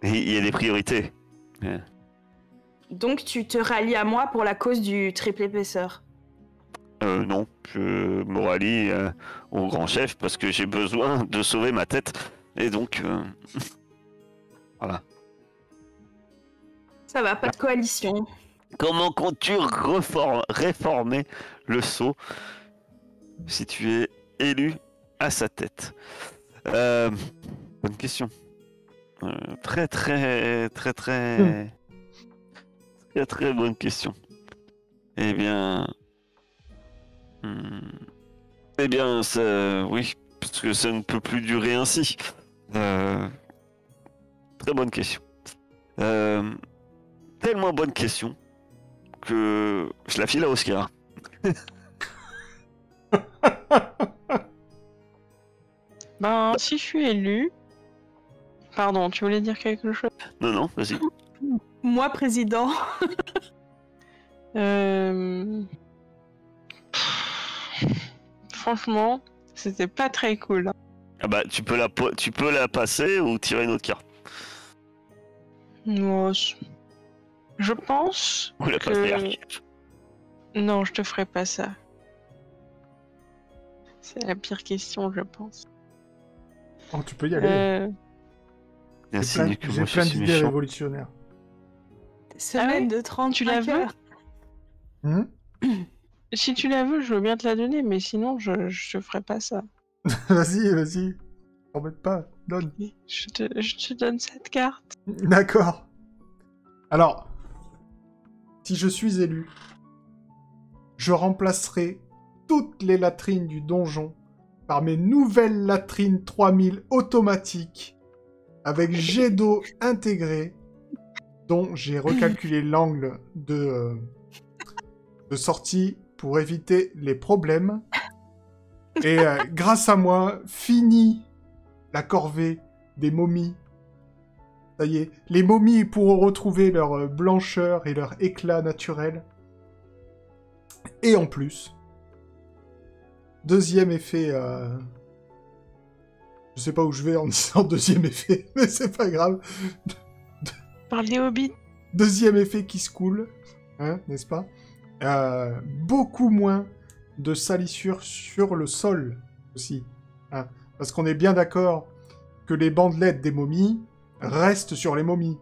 il y a des priorités. Donc tu te rallies à moi pour la cause du triple épaisseur. Non, je me rallie au grand chef parce que j'ai besoin de sauver ma tête. Et donc, voilà. Ça va, pas de coalition. Comment comptes-tu réformer le sceau si tu es élu à sa tête? Bonne question. Très bonne question. Eh bien, ça, oui, parce que ça ne peut plus durer ainsi. Très bonne question. Tellement bonne question que je la file à Oscar. Ben, si je suis élu... Pardon, tu voulais dire quelque chose? Non, vas-y. Moi, président. Franchement, c'était pas très cool. Hein. Ah bah, tu peux la passer ou tirer une autre carte. Moi, je pense Ou la que... passer. Non, je te ferai pas ça. C'est la pire question, je pense. Oh, tu peux y aller. J'ai plein d'idées révolutionnaires. Semaine de 30 Tu la veux? heures. Si tu la veux, je veux bien te la donner, mais sinon, je te ferai pas ça. Vas-y. T'embête pas, donne. Je te donne cette carte. D'accord. Alors, si je suis élu, je remplacerai toutes les latrines du donjon par mes nouvelles latrines 3000 automatiques avec jet d'eau intégré dont j'ai recalculé l'angle de sortie pour éviter les problèmes. Et grâce à moi, fini la corvée des momies. Ça y est, les momies pourront retrouver leur blancheur et leur éclat naturel. Et en plus, deuxième effet... Je sais pas où je vais en disant deuxième effet, mais c'est pas grave. Par les hobbits. Deuxième effet qui se coule, hein, n'est-ce pas? Beaucoup moins de salissures sur le sol aussi. Hein, parce qu'on est bien d'accord que les bandelettes des momies restent sur les momies.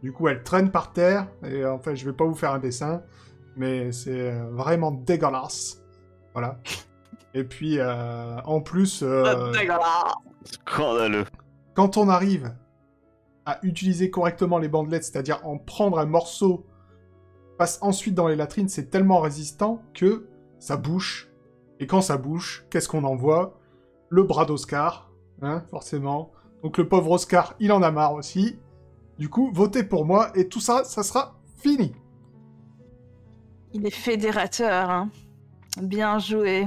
Du coup, elles traînent par terre, et enfin, je vais pas vous faire un dessin, mais c'est vraiment dégueulasse. Voilà. Et puis, en plus... Scandaleux. Quand on arrive à utiliser correctement les bandelettes, c'est-à-dire en prendre un morceau, passe ensuite dans les latrines, c'est tellement résistant que ça bouche. Et quand ça bouche, qu'est-ce qu'on envoie? Le bras d'Oscar, hein, forcément. Donc le pauvre Oscar, il en a marre aussi. Du coup, votez pour moi, et tout ça, ça sera fini. Il est fédérateur, hein. Bien joué.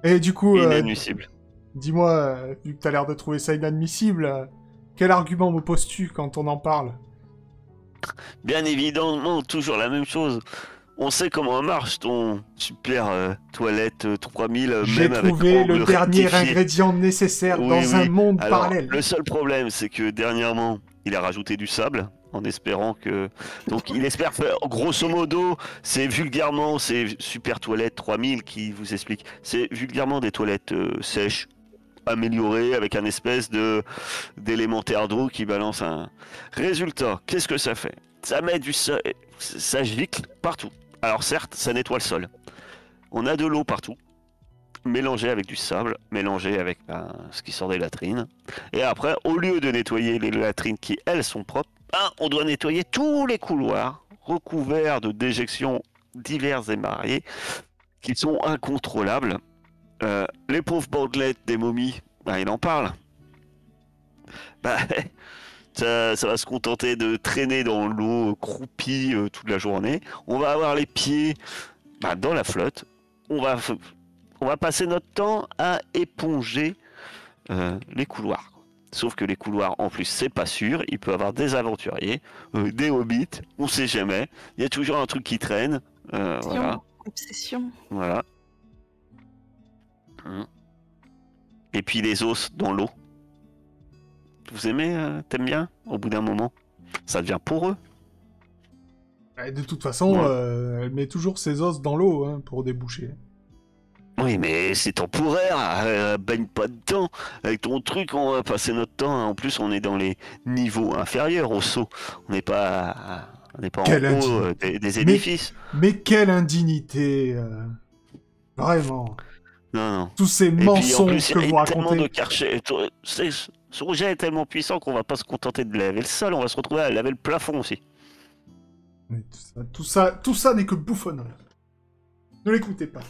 Et du coup, Inadmissible. dis-moi, vu que t'as l'air de trouver ça inadmissible, quel argument m'opposes-tu quand on en parle? Bien évidemment, toujours la même chose. On sait comment marche ton super toilette 3000, J'ai même avec trouvé angle le dernier rectifié. ingrédient nécessaire Oui, dans un oui. monde Alors, parallèle. le seul problème, c'est que dernièrement, il a rajouté du sable. en espérant que... Donc il espère faire, grosso modo, c'est vulgairement, c'est Super Toilette 3000 qui vous explique. C'est vulgairement des toilettes sèches, améliorées, avec un espèce d'élémentaire d'eau qui balance un... Résultat, qu'est-ce que ça fait? Ça met du sol, ça gicle partout. Alors certes, ça nettoie le sol. On a de l'eau partout, mélangée avec du sable, mélangée avec ce qui sort des latrines. Et après, au lieu de nettoyer les latrines qui, elles, sont propres, on doit nettoyer tous les couloirs recouverts de déjections diverses et variées qui sont incontrôlables. Les pauvres bandelettes des momies, il en parle. Ça va se contenter de traîner dans l'eau croupie toute la journée. On va avoir les pieds dans la flotte. On va passer notre temps à éponger les couloirs. Sauf que les couloirs, en plus, c'est pas sûr. Il peut y avoir des aventuriers, des hobbits, on sait jamais. Il y a toujours un truc qui traîne. Voilà. Obsession. Voilà. Et puis les os dans l'eau. Vous aimez, t'aimes bien? Au bout d'un moment, ça devient poreux. De toute façon, elle met toujours ses os dans l'eau hein, pour déboucher. Oui, mais c'est temporaire, baigne pas dedans. Avec ton truc, on va passer notre temps. En plus, on est dans les niveaux inférieurs au saut. On n'est pas en haut des édifices. Mais quelle indignité Vraiment. Non. Tous ces mensonges que vous racontez. De Karcher. Ce jet est tellement puissant qu'on va pas se contenter de laver le sol, on va se retrouver à laver le plafond aussi. Mais tout ça n'est que bouffonnerie. Ne l'écoutez pas.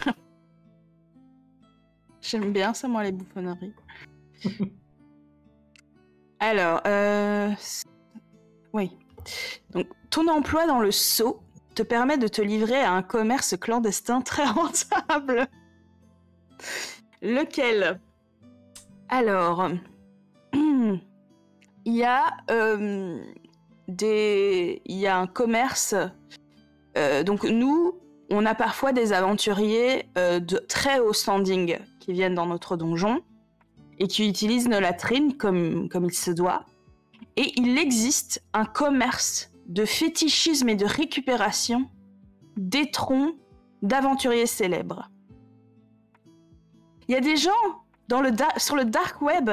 J'aime bien ça, moi, les bouffonneries. Alors, oui. Donc, ton emploi dans le sceau te permet de te livrer à un commerce clandestin très rentable. Lequel? Alors, il y a un commerce. Donc nous, on a parfois des aventuriers de très haut standing qui viennent dans notre donjon et qui utilisent nos latrines comme il se doit. Et il existe un commerce de fétichisme et de récupération d'étrons d'aventuriers célèbres. Il y a des gens sur le dark web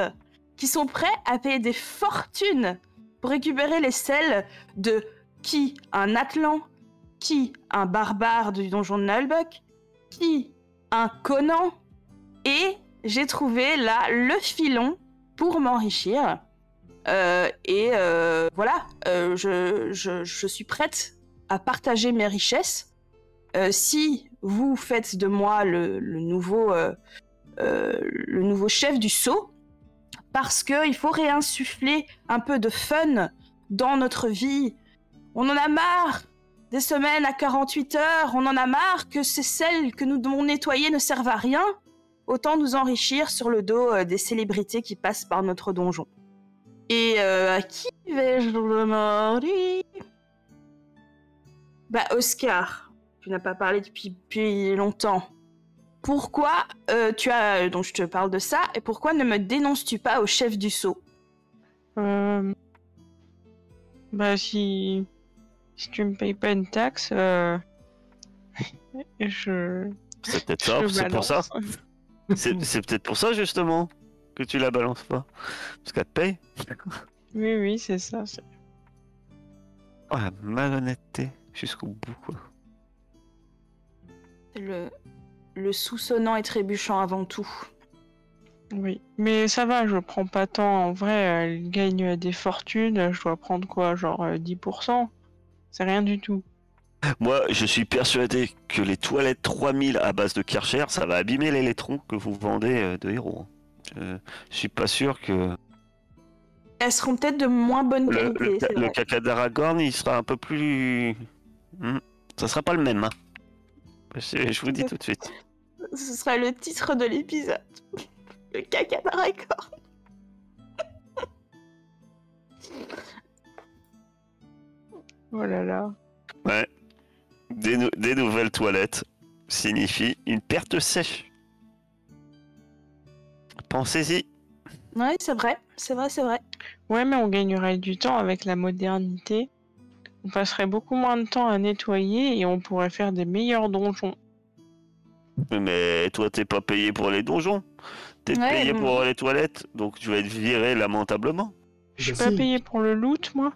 qui sont prêts à payer des fortunes pour récupérer les selles de qui un Atlan, qui un barbare du donjon de Nullbuck, qui un Conan, et j'ai trouvé là le filon pour m'enrichir. Voilà, je suis prête à partager mes richesses. Si vous faites de moi le nouveau chef du sceau, parce qu'il faut réinsuffler un peu de fun dans notre vie. On en a marre des semaines à 48 heures, on en a marre que ces selles que nous devons nettoyer ne servent à rien. Autant nous enrichir sur le dos des célébrités qui passent par notre donjon. Et à qui vais-je demander? Oscar, tu n'as pas parlé depuis longtemps. Pourquoi donc je te parle de ça, et pourquoi ne me dénonces-tu pas au chef du sceau? Si tu me payes pas une taxe, c'est peut-être ça, c'est pour ça. C'est peut-être pour ça justement que tu la balances pas, parce qu'elle te paye. Oui, c'est ça. Oh, la malhonnêteté jusqu'au bout, quoi. Le sous-sonnant et trébuchant avant tout. Oui, mais ça va, je prends pas tant. En vrai, elle gagne des fortunes, je dois prendre quoi, genre 10%? C'est rien du tout. Moi, je suis persuadé que les toilettes 3000 à base de Karcher, ça va abîmer l'électron que vous vendez de héros. Je suis pas sûr que... Elles seront peut-être de moins bonne qualité. Le caca d'Aragorn, il sera un peu plus... Ça sera pas le même, hein. Je vous dis tout de suite. Ce sera le titre de l'épisode. Le caca d'Aragorn. Oh là là. Ouais. Des nouvelles toilettes signifie une perte sèche. Pensez-y. Ouais, c'est vrai. Ouais, mais on gagnerait du temps avec la modernité. On passerait beaucoup moins de temps à nettoyer et on pourrait faire des meilleurs donjons. Mais toi, t'es pas payé pour les donjons. T'es Ouais, payé bon. pour les toilettes, donc tu vas être viré lamentablement. Je suis Bah pas si. payé pour le loot, moi.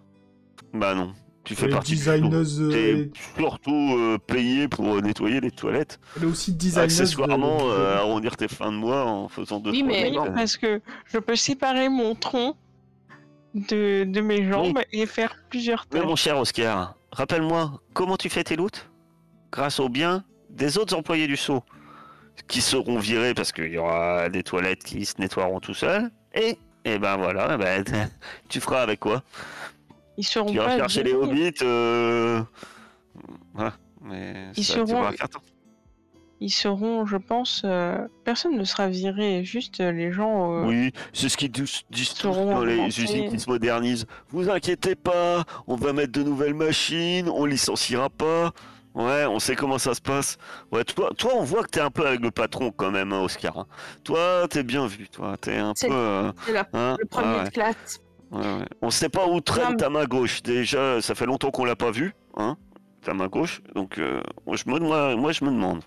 Bah non, tu fais Elle est partie du designeuse, lot. T'es surtout payé pour nettoyer les toilettes. elle est aussi designeuse Accessoirement, de vélo. arrondir tes fins de mois en faisant deux Oui, trois mais- Oui, trucs. parce que je peux séparer mon tronc de mes jambes et faire plusieurs Mais mon tâches. cher Oscar, rappelle-moi, comment tu fais tes loots? Grâce au bien des autres employés du Sceau, qui seront virés parce qu'il y aura des toilettes qui se nettoieront tout seuls. Et ben voilà, ben, tu feras avec quoi? Ils seront Tu iras pas chercher les virés. hobbits, voilà. Mais Ils ça seront- durera qu'un temps. Ils seront, je pense, personne ne sera viré, juste les gens. Oui, c'est ce qu'ils disent tous seront dans les augmentés. usines qui se modernisent. Vous inquiétez pas, on va mettre de nouvelles machines, on licenciera pas. Ouais, on sait comment ça se passe. Ouais, toi, on voit que t'es un peu avec le patron quand même, hein, Oscar. Hein. Toi, t'es bien vu, toi. T'es un C'est- peu. C'est Hein, le premier ouais, de classe. ouais. On sait pas où traîne Non, ta main gauche. Déjà, ça fait longtemps qu'on l'a pas vue, hein, ta main gauche. Donc, moi, je me demande.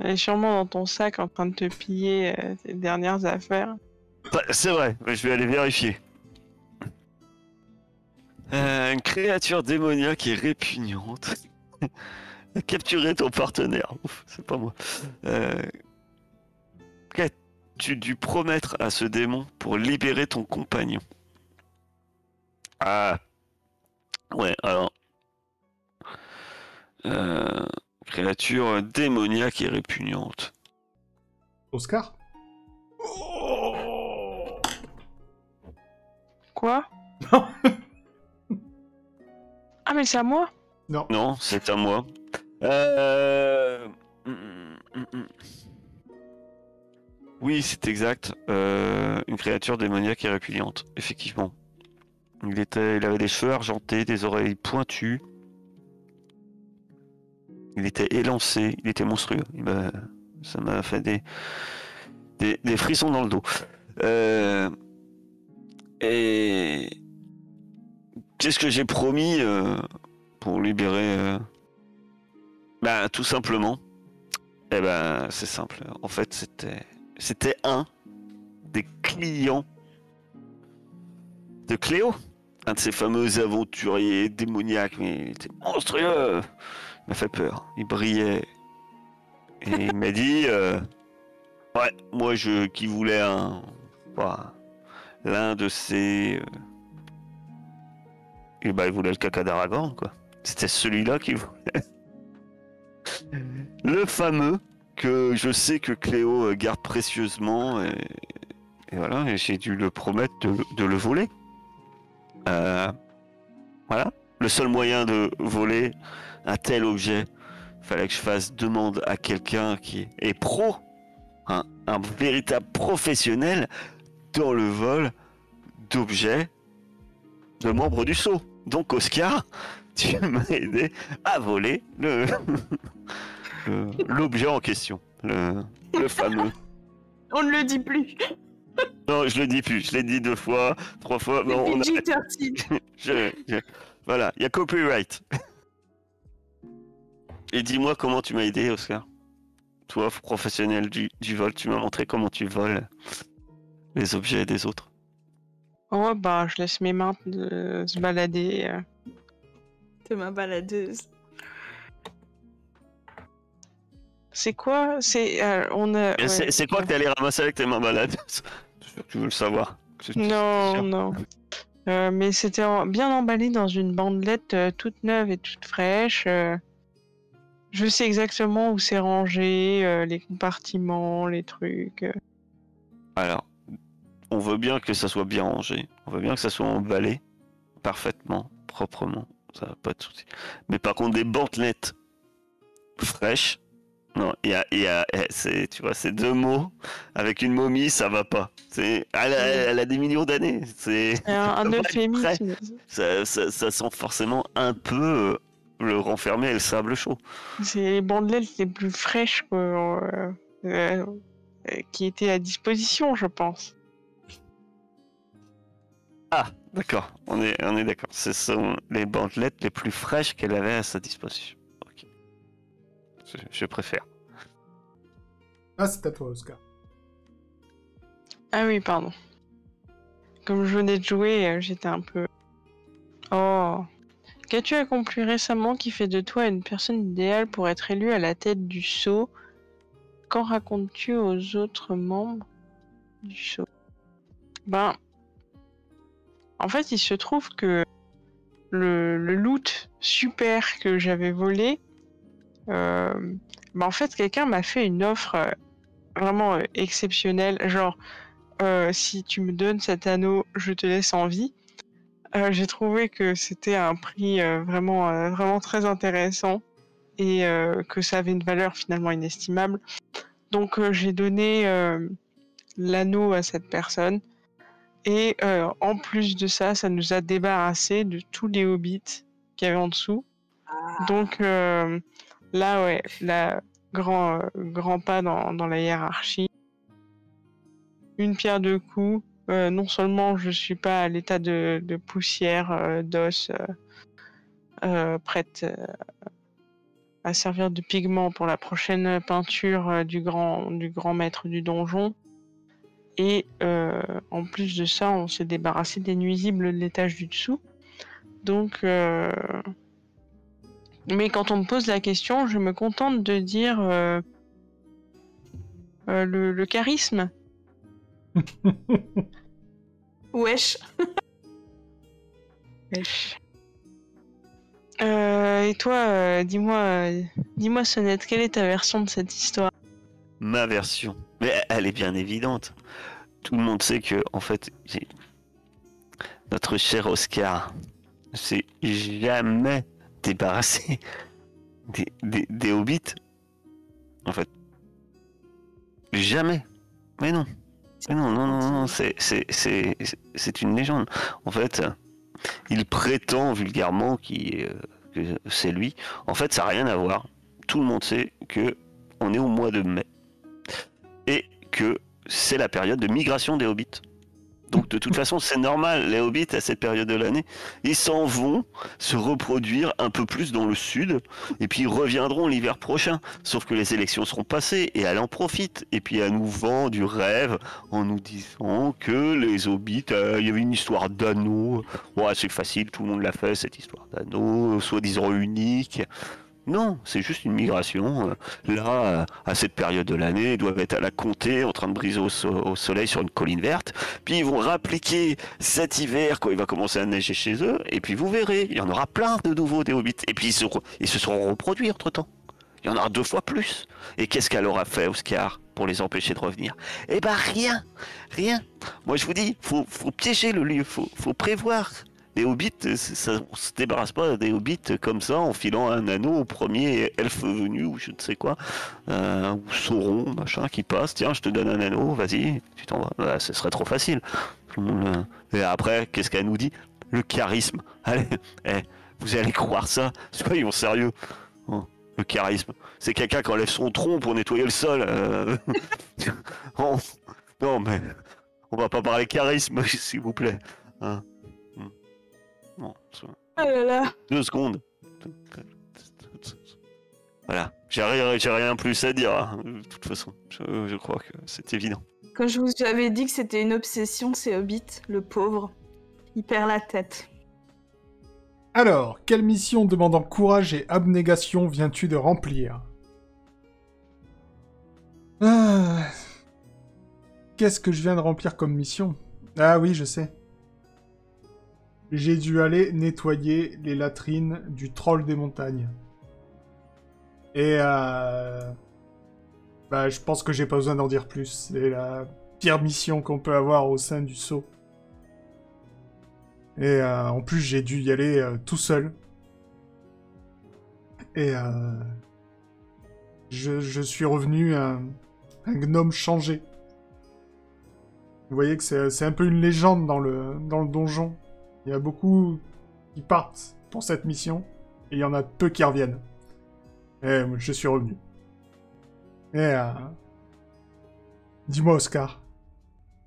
Elle est sûrement dans ton sac en train de te piller tes dernières affaires. Bah, c'est vrai, je vais aller vérifier. Une créature démoniaque et répugnante. Capturer ton partenaire. Ouf, c'est pas moi. Qu'as-tu dû promettre à ce démon pour libérer ton compagnon? Ah. Ouais, alors. Créature démoniaque et répugnante. Oscar? Quoi? Non. Ah, mais c'est à moi? Non. Non, c'est à moi. Oui, c'est exact. Une créature démoniaque et répugnante, effectivement. Il avait des cheveux argentés, des oreilles pointues. Il était élancé, il était monstrueux. Ça m'a fait des frissons dans le dos. Et qu'est-ce que j'ai promis pour libérer Ben, tout simplement. Eh ben, c'est simple. En fait, c'était un des clients de Cléo. Un de ces fameux aventuriers démoniaques, mais il était monstrueux. Il m'a fait peur. Il brillait. Et il m'a dit, ouais, moi qui voulais l'un de ces... Et ben, il voulait le caca d'Aragorn, quoi. C'était celui-là qu'il voulait. Le fameux que je sais que Cléo garde précieusement. Et voilà, et j'ai dû le promettre de le voler. Voilà. Le seul moyen de voler un tel objet, fallait que je fasse demande à quelqu'un qui est pro, un véritable professionnel dans le vol d'objets de membres du Sceau. Donc Oscar, tu m'as aidé à voler l'objet en question, le fameux. On ne le dit plus. Non, je le dis plus, je l'ai dit 2 fois, 3 fois. C'est Non, PG-13. Voilà, il y a copyright. Et dis-moi comment tu m'as aidé, Oscar. Toi, professionnel du vol, tu m'as montré comment tu voles les objets des autres. Oh, bah, je laisse mes mains se balader. C'est ma baladeuse. C'est quoi? C'est C'est quoi que t'es allé ramasser avec tes mains malades? Tu veux le savoir? Non, non. Mais c'était bien emballé dans une bandelette toute neuve et toute fraîche. Je sais exactement où c'est rangé, les compartiments, les trucs. Alors, on veut bien que ça soit bien rangé. On veut bien que ça soit emballé parfaitement, proprement. Ça va pas de souci. Mais par contre, des bandelettes fraîches. Non, tu vois, ces 2 mots avec une momie, ça va pas. Elle a des millions d'années. C'est Un Ouais, euphémisme. ça sent forcément un peu le renfermer et le sable chaud. C'est les bandelettes les plus fraîches que qui était à disposition, je pense. Ah, d'accord. On est d'accord. Ce sont les bandelettes les plus fraîches qu'elle avait à sa disposition. Ok. Je préfère. Ah, c'est à toi, Oscar. Ah oui, pardon. Comme je venais de jouer, j'étais un peu... Oh. Qu'as-tu accompli récemment qui fait de toi une personne idéale pour être élue à la tête du sceau? Qu'en racontes-tu aux autres membres du sceau? Ben, en fait, il se trouve que le loot super que j'avais volé, ben en fait, quelqu'un m'a fait une offre vraiment exceptionnelle. Genre, si tu me donnes cet anneau, je te laisse en vie. J'ai trouvé que c'était un prix vraiment très intéressant et que ça avait une valeur finalement inestimable. Donc j'ai donné l'anneau à cette personne et en plus de ça, ça nous a débarrassé de tous les hobbits qu'il y avait en dessous. Donc là, ouais, grand pas dans la hiérarchie. Une pierre deux coups. Non seulement je suis pas à l'état de poussière, d'os, prête à servir de pigment pour la prochaine peinture du grand maître du donjon. Et en plus de ça, on s'est débarrassé des nuisibles de l'étage du dessous. Donc, mais quand on me pose la question, je me contente de dire le charisme. Wesh. Et toi, dis-moi Sonnette, quelle est ta version de cette histoire? Ma version. Mais elle est bien évidente. Tout le monde sait que, en fait, notre cher Oscar ne s'est jamais débarrassé des hobbits. En fait. Jamais. Mais non. Mais non, c'est une légende. En fait, il prétend vulgairement que c'est lui. En fait, ça n'a rien à voir. Tout le monde sait que on est au mois de mai et que c'est la période de migration des hobbits. Donc de toute façon, c'est normal, les hobbits à cette période de l'année, ils s'en vont se reproduire un peu plus dans le sud, et puis ils reviendront l'hiver prochain. Sauf que les élections seront passées, et elle en profite. Et puis elle nous vend du rêve en nous disant que les hobbits, il y avait une histoire d'anneau. Ouais, c'est facile, tout le monde l'a fait, cette histoire d'anneau, soi-disant unique. Non, c'est juste une migration. Là, à cette période de l'année, ils doivent être à la comté, en train de briser au soleil sur une colline verte. Puis ils vont réappliquer cet hiver quand il va commencer à neiger chez eux. Et puis vous verrez, il y en aura plein de nouveaux des hobbits. Et puis ils se seront reproduits entre-temps. Il y en aura 2 fois plus. Et qu'est-ce qu'elle aura fait, Oscar, pour les empêcher de revenir? Eh ben rien. Moi je vous dis, faut piéger le lieu, faut prévoir. Les hobbits, on se débarrasse pas des hobbits comme ça en filant un anneau au premier elfe venu ou je ne sais quoi, ou Sauron, machin, qui passe. Tiens, je te donne un anneau, vas-y, tu t'en vas. Là, ce serait trop facile. Et après, qu'est-ce qu'elle nous dit? Le charisme. Allez, vous allez croire ça? Soyons sérieux. Oh, le charisme. C'est quelqu'un qui enlève son tronc pour nettoyer le sol. Oh, non, mais on va pas parler charisme, s'il vous plaît. Hein. Bon, Oh là là. 2 secondes. Voilà, j'ai rien plus à dire. Hein. De toute façon, je crois que c'est évident. Quand je vous avais dit que c'était une obsession, c'est Hobbit, le pauvre. Il perd la tête. Alors, quelle mission demandant courage et abnégation viens-tu de remplir? Qu'est-ce que je viens de remplir comme mission? Ah oui, je sais. J'ai dû aller nettoyer les latrines du troll des montagnes. Et je pense que j'ai pas besoin d'en dire plus. C'est la pire mission qu'on peut avoir au sein du sceau. Et en plus, j'ai dû y aller tout seul. Et je suis revenu un gnome changé. Vous voyez que c'est un peu une légende dans le donjon. Il y a beaucoup qui partent pour cette mission, et il y en a peu qui reviennent. Et je suis revenu. Et Dis-moi, Oscar.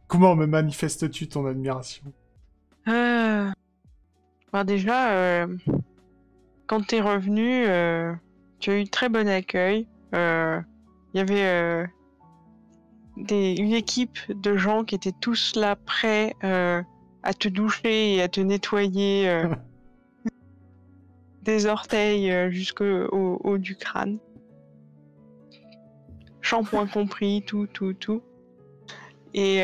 Comment me manifestes-tu ton admiration? Bah déjà, quand t'es revenu, tu as eu très bon accueil. Il y avait une équipe de gens qui étaient tous là prêts à te doucher et à te nettoyer des orteils jusqu'au haut du crâne. Shampoing compris, tout. Et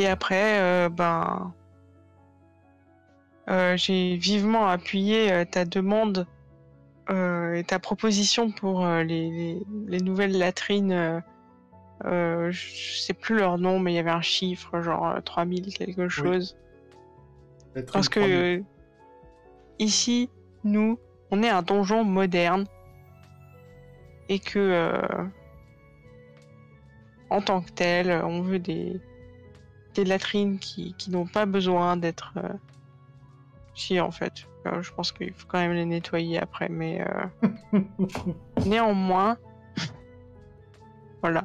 après, j'ai vivement appuyé ta demande et ta proposition pour les nouvelles latrines. Je sais plus leur nom, mais il y avait un chiffre, genre 3000 quelque chose. Parce que ici, nous, on est un donjon moderne et que en tant que tel, on veut des latrines qui n'ont pas besoin d'être... Si, en fait. Je pense qu'il faut quand même les nettoyer après, mais... Néanmoins... Voilà.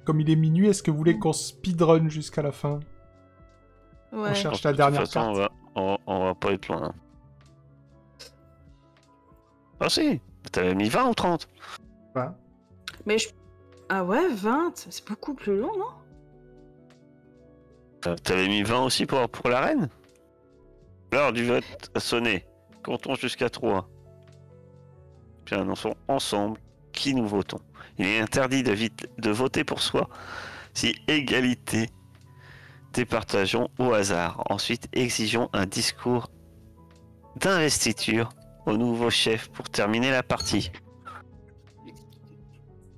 Comme il est minuit, est-ce que vous voulez qu'on speedrun jusqu'à la fin? Ouais. On cherche la dernière carte. On va pas être loin. Ah si, t'avais mis 20 ou 30? Ouais. Mais Ah ouais, 20, c'est beaucoup plus long, non? T'avais mis 20 aussi pour la reine? L'heure du vote a sonné. Comptons jusqu'à 3. Puis annonçons ensemble qui nous votons. Il est interdit de voter pour soi si égalité départageons au hasard. Ensuite, exigeons un discours d'investiture au nouveau chef pour terminer la partie.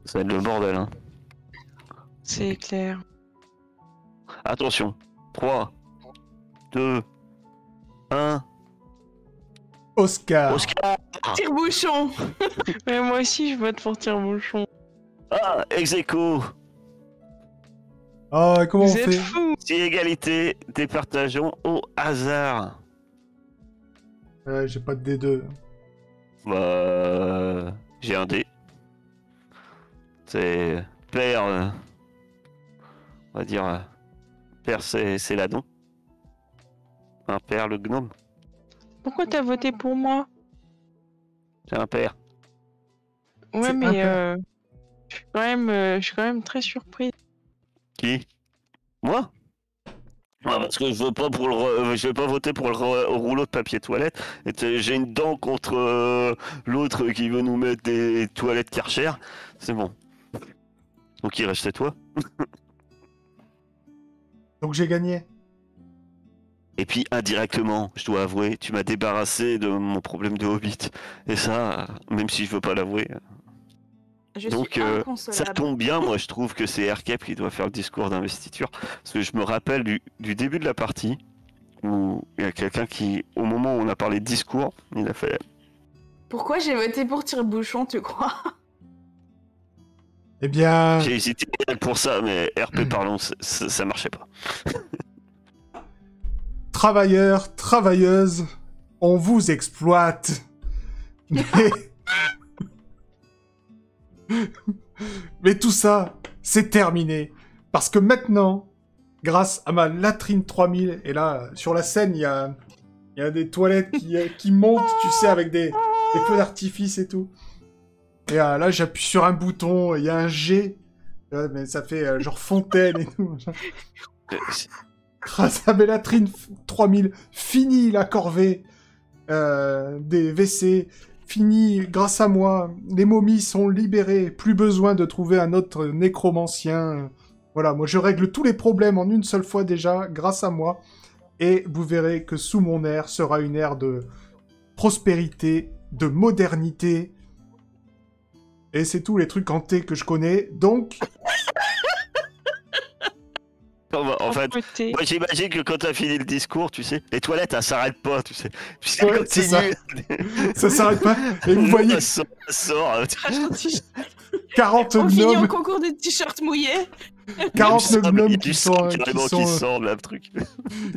Ça va être le bordel, hein. C'est clair. Attention. 3, 2, 1. Oscar. Tire-bouchon. Mais moi aussi, je vote pour Tire-Bouchon. Ah, ex-aequo. Ah, comment Vous on êtes fait? fous. Si égalité, départageons au hasard. J'ai pas de D2. Bah, j'ai un dé. C'est père. On va dire père, c'est l'adon. Un père, le gnome. Pourquoi t'as voté pour moi? J'ai un père. Ouais, C'est mais un je suis quand même très surprise. Qui? Moi? Ouais, parce que je vais pas voter pour le rouleau de papier toilette. J'ai une dent contre l'autre qui veut nous mettre des toilettes Karcher. C'est bon. Donc il reste à toi. Donc j'ai gagné. Et puis indirectement, je dois avouer, tu m'as débarrassé de mon problème de Hobbit. Et ça, même si je veux pas l'avouer. Je Donc suis ça inconsolable. tombe bien, moi je trouve que c'est Erkep qui doit faire le discours d'investiture. Parce que je me rappelle du début de la partie, où il y a quelqu'un qui, au moment où on a parlé de discours, il a fait... Pourquoi j'ai voté pour Tire-Bouchon, tu crois? Eh bien... J'ai hésité pour ça, mais RP parlons, ça marchait pas. Travailleurs, travailleuses, on vous exploite. Mais tout ça, c'est terminé. Parce que maintenant, grâce à ma latrine 3000, et là, sur la scène, il y a des toilettes qui montent, tu sais, avec des feux d'artifice et tout. Et là, j'appuie sur un bouton, il y a un G, mais ça fait genre fontaine et tout. Grâce à mes latrines 3000, fini la corvée des WC. Fini, grâce à moi, les momies sont libérées, plus besoin de trouver un autre nécromancien. Voilà, moi je règle tous les problèmes en une seule fois déjà, grâce à moi. Et vous verrez que sous mon ère sera une ère de prospérité, de modernité. Et c'est tous les trucs en T que je connais, donc... En fait, moi j'imagine que quand t'as fini le discours, tu sais, les toilettes, elles s'arrêtent pas, tu sais. Puis ça Ouais, continue. Ça s'arrête pas. Et vous voyez... Ça sort. 40 On finit gnomes. au concours des t-shirts mouillés. 49 Il y a gnomes du sang carrément qui sont, sort de là, le truc.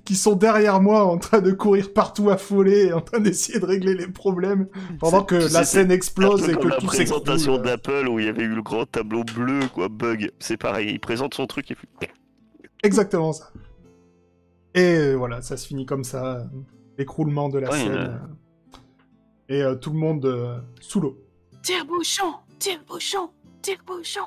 qui sont derrière moi en train de courir partout affolés, en train d'essayer de régler les problèmes, pendant que Tu sais, la scène c'est explose un peu et comme que la tout présentation s'écroule. d'Apple où il y avait eu le grand tableau bleu, quoi, bug. C'est pareil, il présente son truc et puis... Exactement ça. Et voilà, ça se finit comme ça, l'écroulement de la Ouais, scène. Et tout le monde sous l'eau. Tire-bouchon, tire-bouchon, tire-bouchon.